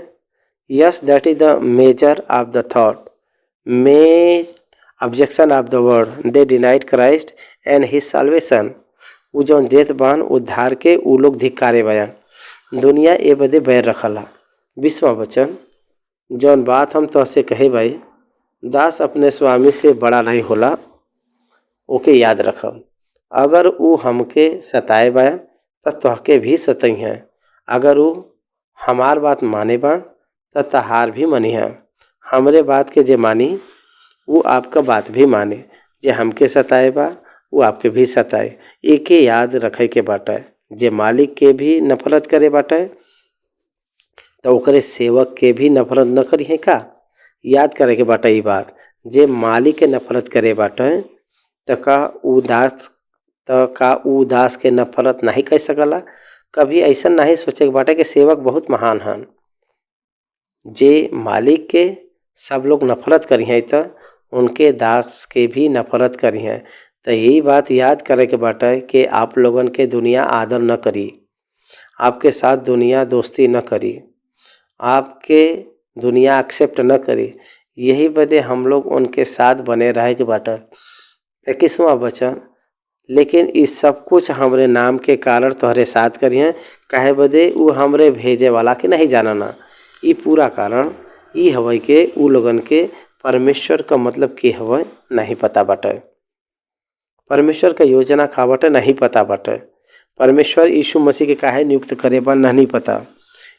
Yes, that is the major of the thought, main objection of the word. They denied Christ and his salvation. उ जौन देत बान उद्धार के उ लोग धिक्कारे बयान। दुनिया ए बदे बैर रखला। विश्व वचन जौन बात हम तो से कहे भाई, दास अपने स्वामी से बड़ा नहीं होला, ओके याद रखब। अगर वो हमके सताए बा तो तोहके भी सतई हैं। अगर वो हमार बात माने बा तो तहार भी मनी है। हमरे बात के जे मानी वो आपका बात भी माने। जे हमके सताए बा वो आपके भी सताए। एके याद रखे के बाटे। जे मालिक के भी नफरत करे बाटे तो ओकरे सेवक के भी नफरत न करी है का? याद करे के बाटे ये बात। जे मालिक के नफरत करे बाटे तो का उ दास के नफरत नहीं कर सकला? कभी ऐसा नहीं सोचे के बाटे कि सेवक बहुत महान हन। जे मालिक के सब लोग नफरत करी हैं तो उनके दास के भी नफरत करी हैं। तो यही बात याद करे के बाटे कि आप लोगन के दुनिया आदर न करी, आपके साथ दुनिया दोस्ती न करी, आपके दुनिया एक्सेप्ट न करी। यही बदे हम लोग उनके साथ बने रहे के बाटे। 21वां वचन, लेकिन इस सब कुछ हमरे नाम के कारण तोहरे साथ करिए, काहे बदे वो हमरे भेजे वाला के नहीं जानना। ये पूरा कारण ये हवे के उ लोगन के परमेश्वर का मतलब के हवे नहीं पता बाटे। परमेश्वर का योजना का बाटे नहीं पता बाटे। परमेश्वर यीशु मसीह के काहे नियुक्त करे बा नहीं पता।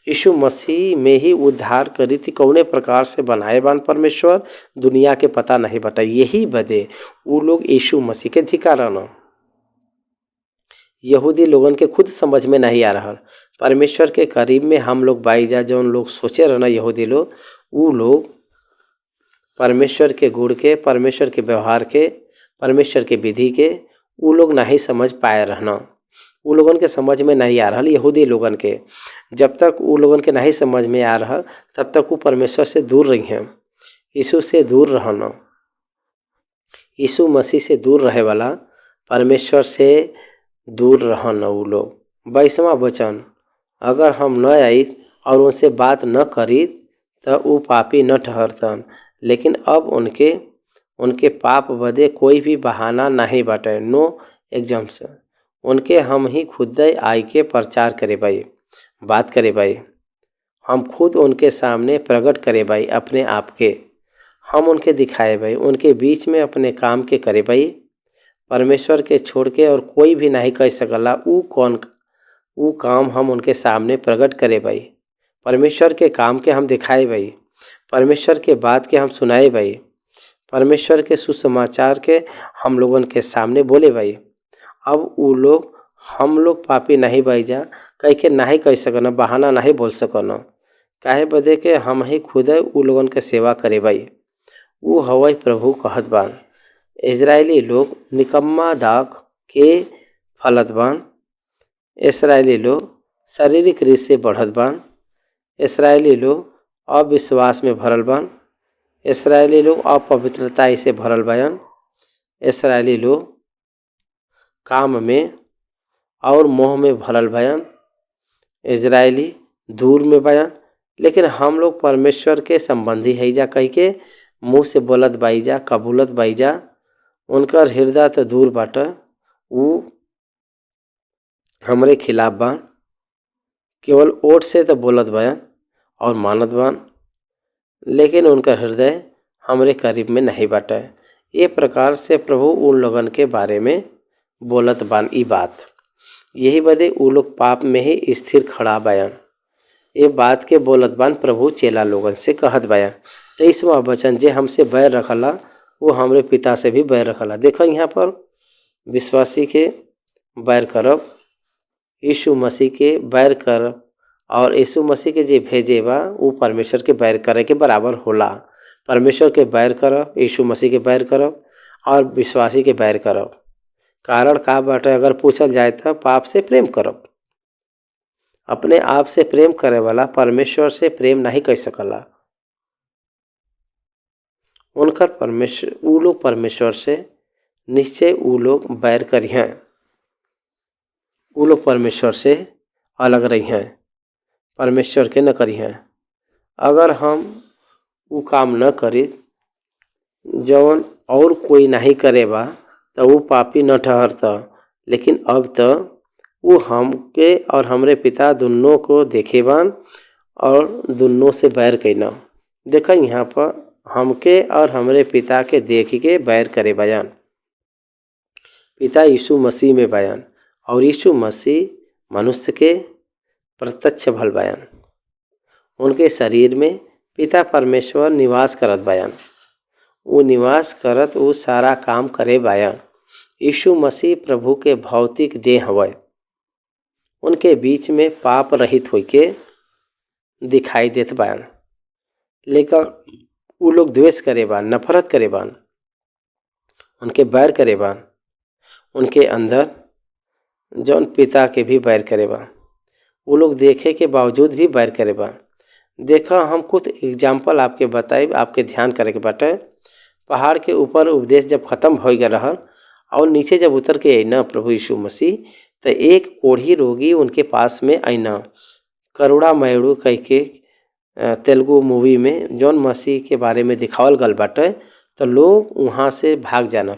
यीशु मसीह में ही उद्धार करी थी, कौने प्रकार से बनाए बान परमेश्वर दुनिया के पता नहीं बता। यही बदे वो लोग यीशु मसीह के धिक्कारन। यहूदी लोगन के खुद समझ में नहीं आ रहा। परमेश्वर के करीब में हम लोग बाईजा जौन लोग सोचे रहना यहूदी लोग, वो लोग परमेश्वर के गुण के, परमेश्वर के व्यवहार के, परमेश्वर के विधि के वो लोग नहीं समझ पाए रहना। वो लोगन के समझ में नहीं आ रहा यहूदी लोगन के। जब तक वो लोगन के नहीं समझ में आ रहा तब तक वो परमेश्वर से दूर रही हैं। यीशु से दूर रहना, यीशु मसीह से दूर रहे वाला परमेश्वर से दूर रहना। उ लोग 22वां वचन, अगर हम न आई और उनसे बात न करी तो उ पापी न ठहरतन, लेकिन अब उनके पाप बदे कोई भी बहाना नहीं बाटे। नो एग्जाम्पशन, उनके हम ही खुद आई के प्रचार करे भाई, बात करे भाई, हम खुद उनके सामने प्रकट करे भाई अपने आप के, हम उनके दिखाए भाई, उनके बीच में अपने काम के करे भाई। परमेश्वर के छोड़ के और कोई भी नहीं कह सकला उ काम हम उनके सामने प्रकट करे भाई। परमेश्वर के काम के हम दिखाए भाई, परमेश्वर के बात के हम सुनाए भाई, परमेश्वर के सुसमाचार के हम लोगन के सामने बोले भाई। अब उ लोग हम लोग पापी नहीं भाई जा कह के नहीं कह सकना, बहाना नहीं बोल सकना, काहे बदे के हम ही खुद उ लोगन के सेवा करे भाई। उ हवाई प्रभु कहत बान, इजरायली लोग निकम्मा दाग के फलत बान, इसराइली लोग शारीरिक रीत से बढ़त बान, इसराइली लोग अविश्वास में भरल बान, इसराइली लोग अपवित्रता से भरल बायन, इसराइली लोग काम में और मोह में भरल बायन, इजरायली दूर में बायन। लेकिन हम लोग परमेश्वर के संबंधी है जा कह के मुँह से बोलत बाई जा, कबूलत बाई जा, उनकर हृदय तो दूर बाटा, उ हमरे खिलाफ बान, केवल ओठ से तो बोलत बायन और मानत बान, लेकिन उनका हृदय हमरे करीब में नहीं बाटा। ये प्रकार से प्रभु उन लोगन के बारे में बोलत बान। ई बात यही बदे उ लोग पाप में ही स्थिर खड़ा बायन। ये बात के बोलत बान प्रभु चेला लोगन से कहत बायन। 23वां वचन, जे हमसे बैर रखला वो हमरे पिता से भी बैर रखला। देखो यहाँ पर विश्वासी के बैर करब, यीशु मसीह के बैर करब, और यीशु मसीह के जे भेजे बा वो परमेश्वर के बैर करे के बराबर होला। परमेश्वर के बैर करब, यीशु मसीह के बैर करब और विश्वासी के बैर करब। कारण का बाटे अगर पूछल जाए तो पाप से प्रेम करब। अपने आप से प्रेम करे वाला परमेश्वर से प्रेम नहीं कर सकला। उनकर परमेश्वर उ लोग परमेश्वर से निश्चय उ लोग बैर करिए, उ लोग परमेश्वर से अलग रहिए, परमेश्वर के न करिए। अगर हम वो काम न करी जवन और कोई नहीं करे बा तो वो पापी न ठहरता, लेकिन अब तो वो हमके और हमरे पिता दोनों को देखे बान और दोनों से बैर कैना। देखा यहाँ पर हमके और हमरे पिता के देख के बैर करे बयान। पिता यीशु मसीह में बयान और यीशु मसीह मनुष्य के प्रत्यक्ष भल बयान। उनके शरीर में पिता परमेश्वर निवास करत बयान, वो निवास करत वो सारा काम करे बयान। यीशु मसीह प्रभु के भौतिक देह हवय, उनके बीच में पाप रहित होके दिखाई देत बान, लेकिन वो लोग द्वेष करे बान, नफरत करे बान, उनके बैर करे बान। उनके अंदर जौन पिता के भी बैर करे बान, वो लोग देखे के बावजूद भी बैर करे बान। देखा हम कुछ एग्जाम्पल आपके बताइब, आपके ध्यान करे के बाटे। पहाड़ के ऊपर उपदेश जब खत्म हो गया रहल और नीचे जब उतर के आईना प्रभु यीशु मसीह, तो एक कोढ़ी रोगी उनके पास में आईना। करुणा मयूरू कह के तेलुगु मूवी में जौन मसीह के बारे में दिखावल गल बाटे, तो लोग वहाँ से भाग जाना।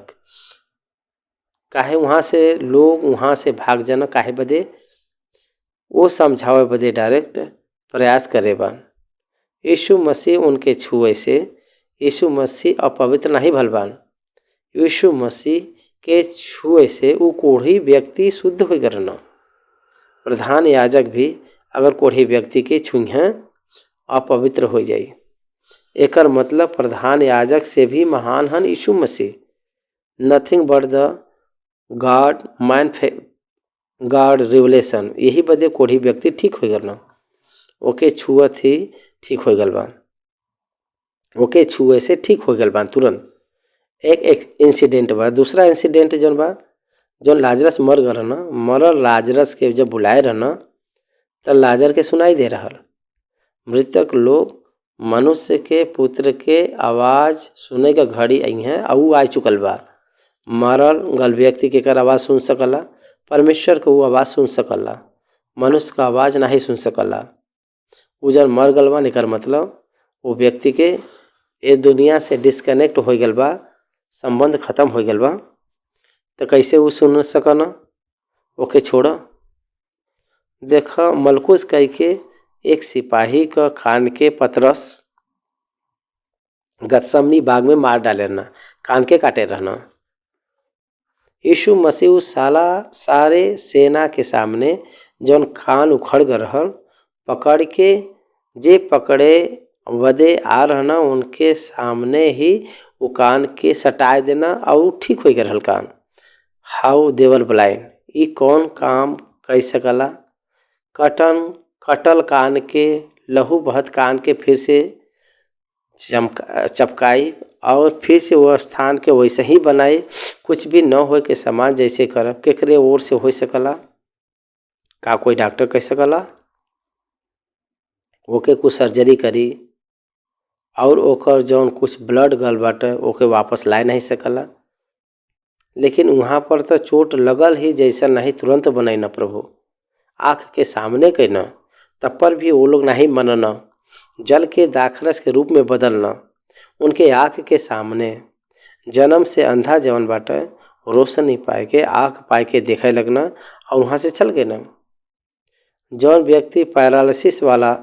काहे वहाँ से लोग वहाँ से भाग जाना काहे बदे? वो समझावे बदे डायरेक्ट प्रयास करे बान। यीशु मसीह उनके छुए से यीशु मसीह अपवित्र नहीं भल बान। यीशु मसीह के छुए से वो कोढ़ी व्यक्ति शुद्ध हो गरना। प्रधान याजक भी अगर कोढ़ी व्यक्ति के छुए अपवित्र हो जाए। एकर मतलब प्रधान याजक से भी महान हन यीशु मसीह। नथिंग बट द गॉड रिवलेशन। यही बदे कोढ़ी व्यक्ति ठीक हो गल, ओके छुअत ही ठीक हो गल बान, ओके छुए से ठीक हो गल बान तुरंत। एक इंसिडेंट बा। दूसरा इंसिडेंट जौन बा, जौन लाजरस मर गल ना, मरल लाजरस के जब बुलाए रहना तो लाजर के सुनाई दे रहल। मृतक लोग मनुष्य के पुत्र के आवाज़ सुने के घड़ी आई है और ऊ आ चुकल बा। मरल गल व्यक्ति के आवाज़ सुन सकला, परमेश्वर के वो आवाज़ सुन सकला, मनुष्य का आवाज़ नहीं सुन सकला। उ जब मर गल बा एकर मतलब वो व्यक्ति के ए दुनिया से डिस्कनेक्ट हो गल बा, संबंध खत्म हो गल बा। तो कैसे वो सुन सकना, ओके छोड़ा। देख मलकुस कह के एक सिपाही का कान के पतरस गतसमनी बाग में मार डाले रहना, कान के काटे रहना। यीशु मसीह उस सारे सेना के सामने जौन कान उखड़ गए रहल, पकड़ के जे पकड़े वदे आ रहना उनके सामने ही वो कान के सटाए देना और ठीक हो गए रहल कान। हाउ देवर ब्लाइंड, ई कौन काम कर सकला? कटल कान के लहू बहत कान के फिर से चपकाई और फिर से वह स्थान के वैसे ही बनाए, कुछ भी न हो के समान जैसे करब। केकरे ओर से हो सकला? का कोई डॉक्टर कह सकला? ओके कुछ सर्जरी करी और ओकर जौन कुछ ब्लड गल बाटे ओके वापस ला नहीं सकला। लेकिन वहाँ पर तो चोट लगल ही जैसा नहीं तुरंत बने न प्रभु, आँख के सामने के न, तब पर भी वो लोग नहीं मनना, जल के दाखरस के रूप में बदलना। उनके आँख के सामने जन्म से अंधा जवन बाटे रोशनी पाए के आँख पाए के देखे लगना और वहाँ से चल गए न। जौन व्यक्ति पैरालिसिस वाला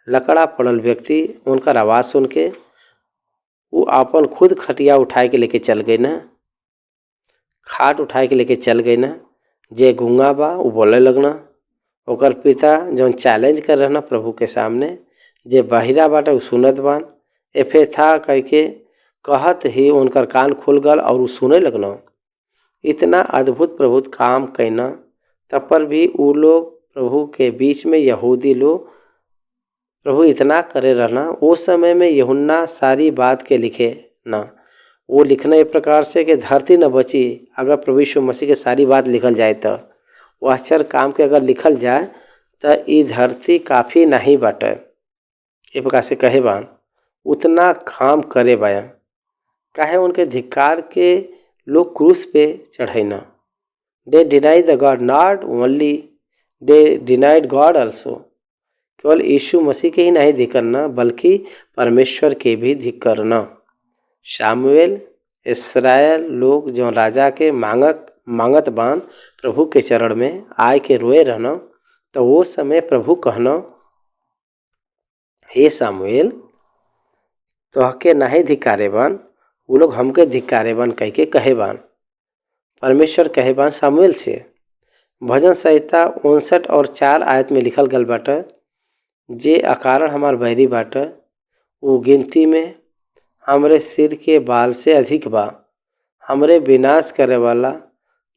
लकड़ा पड़ल व्यक्ति, उनका आवाज़ सुन के वो अपन खुद खटिया उठाए के लेके चल गए न, खाट उठाए के लेके चल गए न। जे गूंगा बा वो बोले लगना, ओकर पिता जौन चैलेंज कर रहना प्रभु के सामने, जे बहिरा बाटे वो सुनत बान। एफे था कह के कहत ही उनकर कान खुल गल और वो सुने लगना। इतना अद्भुत प्रभु काम कहना, तब पर भी वो लोग प्रभु के बीच में यहूदी लोग प्रभु इतना करे रहना। वो समय में यूहन्ना सारी बात के लिखे ना, वो लिखना एक प्रकार से कि धरती न बची। अगर प्रभु यीशु मसीह के सारी बात लिखल जाए तो वो आश्चर्य काम के अगर लिखल जाए तो ये धरती काफ़ी नहीं बाटे। एक प्रकार से कहे बान उतना काम करे बाया, काहे उनके धिक्कार के लोग क्रूस पे चढ़ैना। They deny the God, not only they denied God also. केवल यीशु मसीह के ही नहीं धिक्कारना बल्कि परमेश्वर के भी धिक्कारना। शामुएल इस्राएल लोग जो राजा के मांगत बान प्रभु के चरण में आए के रोए रहना, तो वो समय प्रभु कहना, हे सामुएल तो हके नहीं धिक्कारे बान, वो लोग हमके धिक्कारे बान कह के कहे बान। परमेश्वर कहे बान सामुएल से। भजन संहिता 59 और 4 आयत में लिखल गल बाटे, जे अकारण हमार बैरी बाटे वो गिनती में हमरे सिर के बाल से अधिक बा। हमरे विनाश करे वाला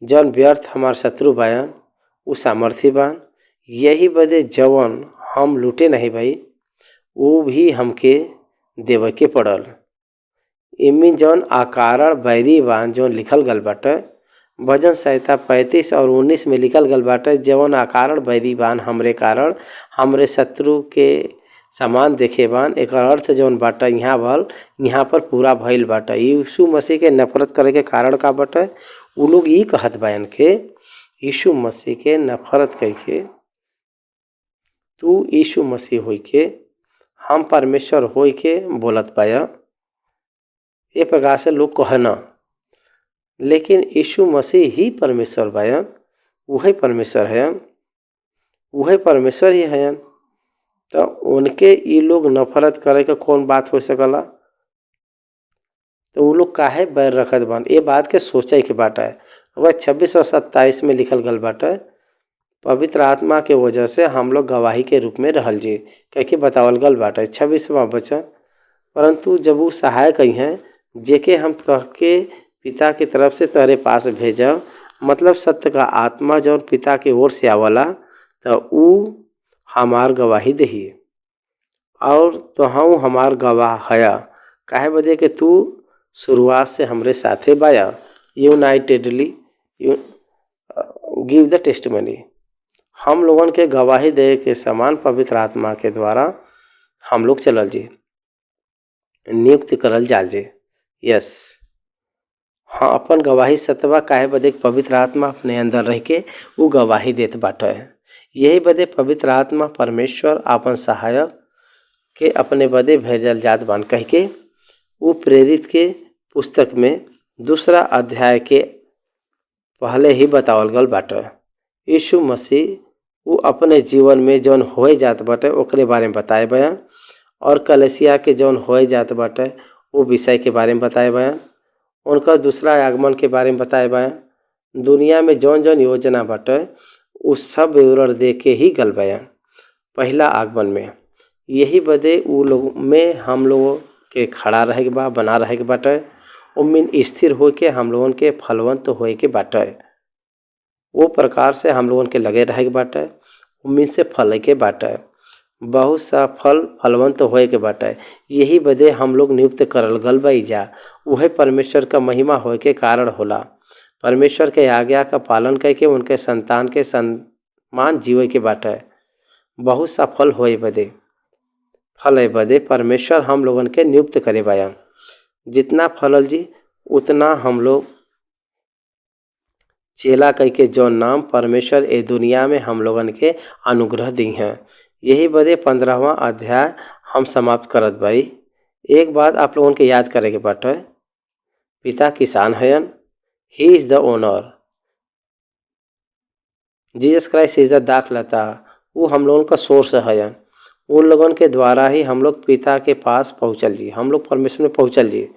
जौन व्यर्थ हमार शत्रु बायन वो सामर्थी बान। यही बदे जवन हम लूटे नहीं भाई वो भी हमके देवे के पड़ल। इनमें जौन आकारण बैरी बान जौन लिखल गल बाटे भजन संहिता 35 और 19 में लिखल गल बाटे, जवन आकारण बैरी बान हमरे कारण हमरे शत्रु के समान देखे बान। एक अर्थ जौन बाटे यहाँ पर पूरा भइल बाटे। यीशु मसीह के नफरत करे के कारण का बाटे, वो लोग ये कहत बायन के यीशु मसीह के नफरत करके तू यीशु मसीह होई के हम परमेश्वर होई के बोलत पाया। ये प्रकार से लोग कहना, लेकिन यीशु मसीह ही परमेश्वर बायन, वही परमेश्वर है, वही परमेश्वर ही है। तो उनके ये लोग नफरत करे के कौन बात हो सकला? तो वो लोग काहे बैर रखत बान, ये बात के सोचे के बात है। वह 26 और 27 में लिखल गल बाटे, पवित्र आत्मा के वजह से हम लोग गवाही के रूप में रहल जी कह के बतावल गल बाटे 26वां वचन। परंतु जब वो सहायक ही हैं जेके हम तहके पिता की तरफ से तेरे पास भेजा, मतलब सत्य का आत्मा जौन पिता की ओर से आवला, तो ऊ हमार गवाही दही और तो हम हमार गवाह हया। काहे बदे कि तू शुरुआत से हमरे साथे बाया, यूनाइटेडली गिव द टेस्टिमनी। हम लोगन के गवाही दे के समान पवित्र आत्मा के द्वारा हम लोग चलल जी। नियुक्त करल जाल जे। यस, हाँ, अपन गवाही सतवा काहे बदे पवित्र आत्मा अपने अंदर रह के उ गवाही देत बाटे। यही बदे पवित्र आत्मा परमेश्वर आपन सहायक के अपने बदे भेजल जात बान कह के उ प्रेरित के पुस्तक में 2 अध्याय के पहले ही बतावल गल बाटे। यीशु मसीह उ अपने जीवन में जौन होए जात बाटे ओकरे बारे में बताए बयान और कलीसिया के जौन होए जात बाटे वो विषय के बारे में बताए बयान, उनका दूसरा आगमन के बारे में बताए बयान, दुनिया में जौन जौन योजना बाटे उ सब विवरण दे के ही गल बयान पहला आगमन में। यही बदे उ लोग में हम लोगों के खड़ा रहे के बा, बना रहे के बाटे, उम्मीन स्थिर हो के हम लोगन के फलवंत होए के बाटे। वो प्रकार से हम लोगन के लगे रहे के बाटे, उम्मीद से फल के बाटे, बहुत सा फलवंत होए के बाटे। यही बदे हम लोग नियुक्त करल गल बई जा। वह परमेश्वर का महिमा होए के कारण होला। परमेश्वर के आज्ञा का पालन करके उनके संतान के सम्मान जीवे के बाटे। बहुत सा फल बदे परमेश्वर हम लोगन के नियुक्त करे बयान। जितना फलल जी उतना हम लोग चेला कह के जौन नाम परमेश्वर ए दुनिया में हम लोगन के अनुग्रह दी हैं। यही बदे 15वां अध्याय हम समाप्त करत भाई। एक बात आप लोगन के याद करे के बाटे, पिता किसान हयन, he is the owner, Jesus Christ is the दाखलता, वो हम लोगन का सोर्स हयन। उन लोगन के द्वारा ही हम लोग पिता के पास पहुँचल जी, हम लोग परमेश्वर में पहुँचल जी।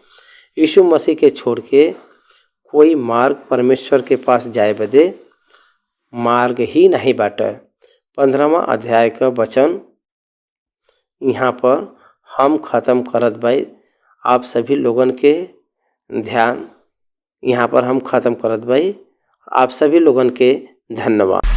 यीशु मसीह के छोड़ के कोई मार्ग परमेश्वर के पास जाए बदे मार्ग ही नहीं बाटे। 15वां अध्याय का वचन यहाँ पर हम ख़त्म करत भाई। आप सभी लोगन के ध्यान यहाँ पर हम ख़त्म करत भाई। आप सभी लोगन के धन्यवाद।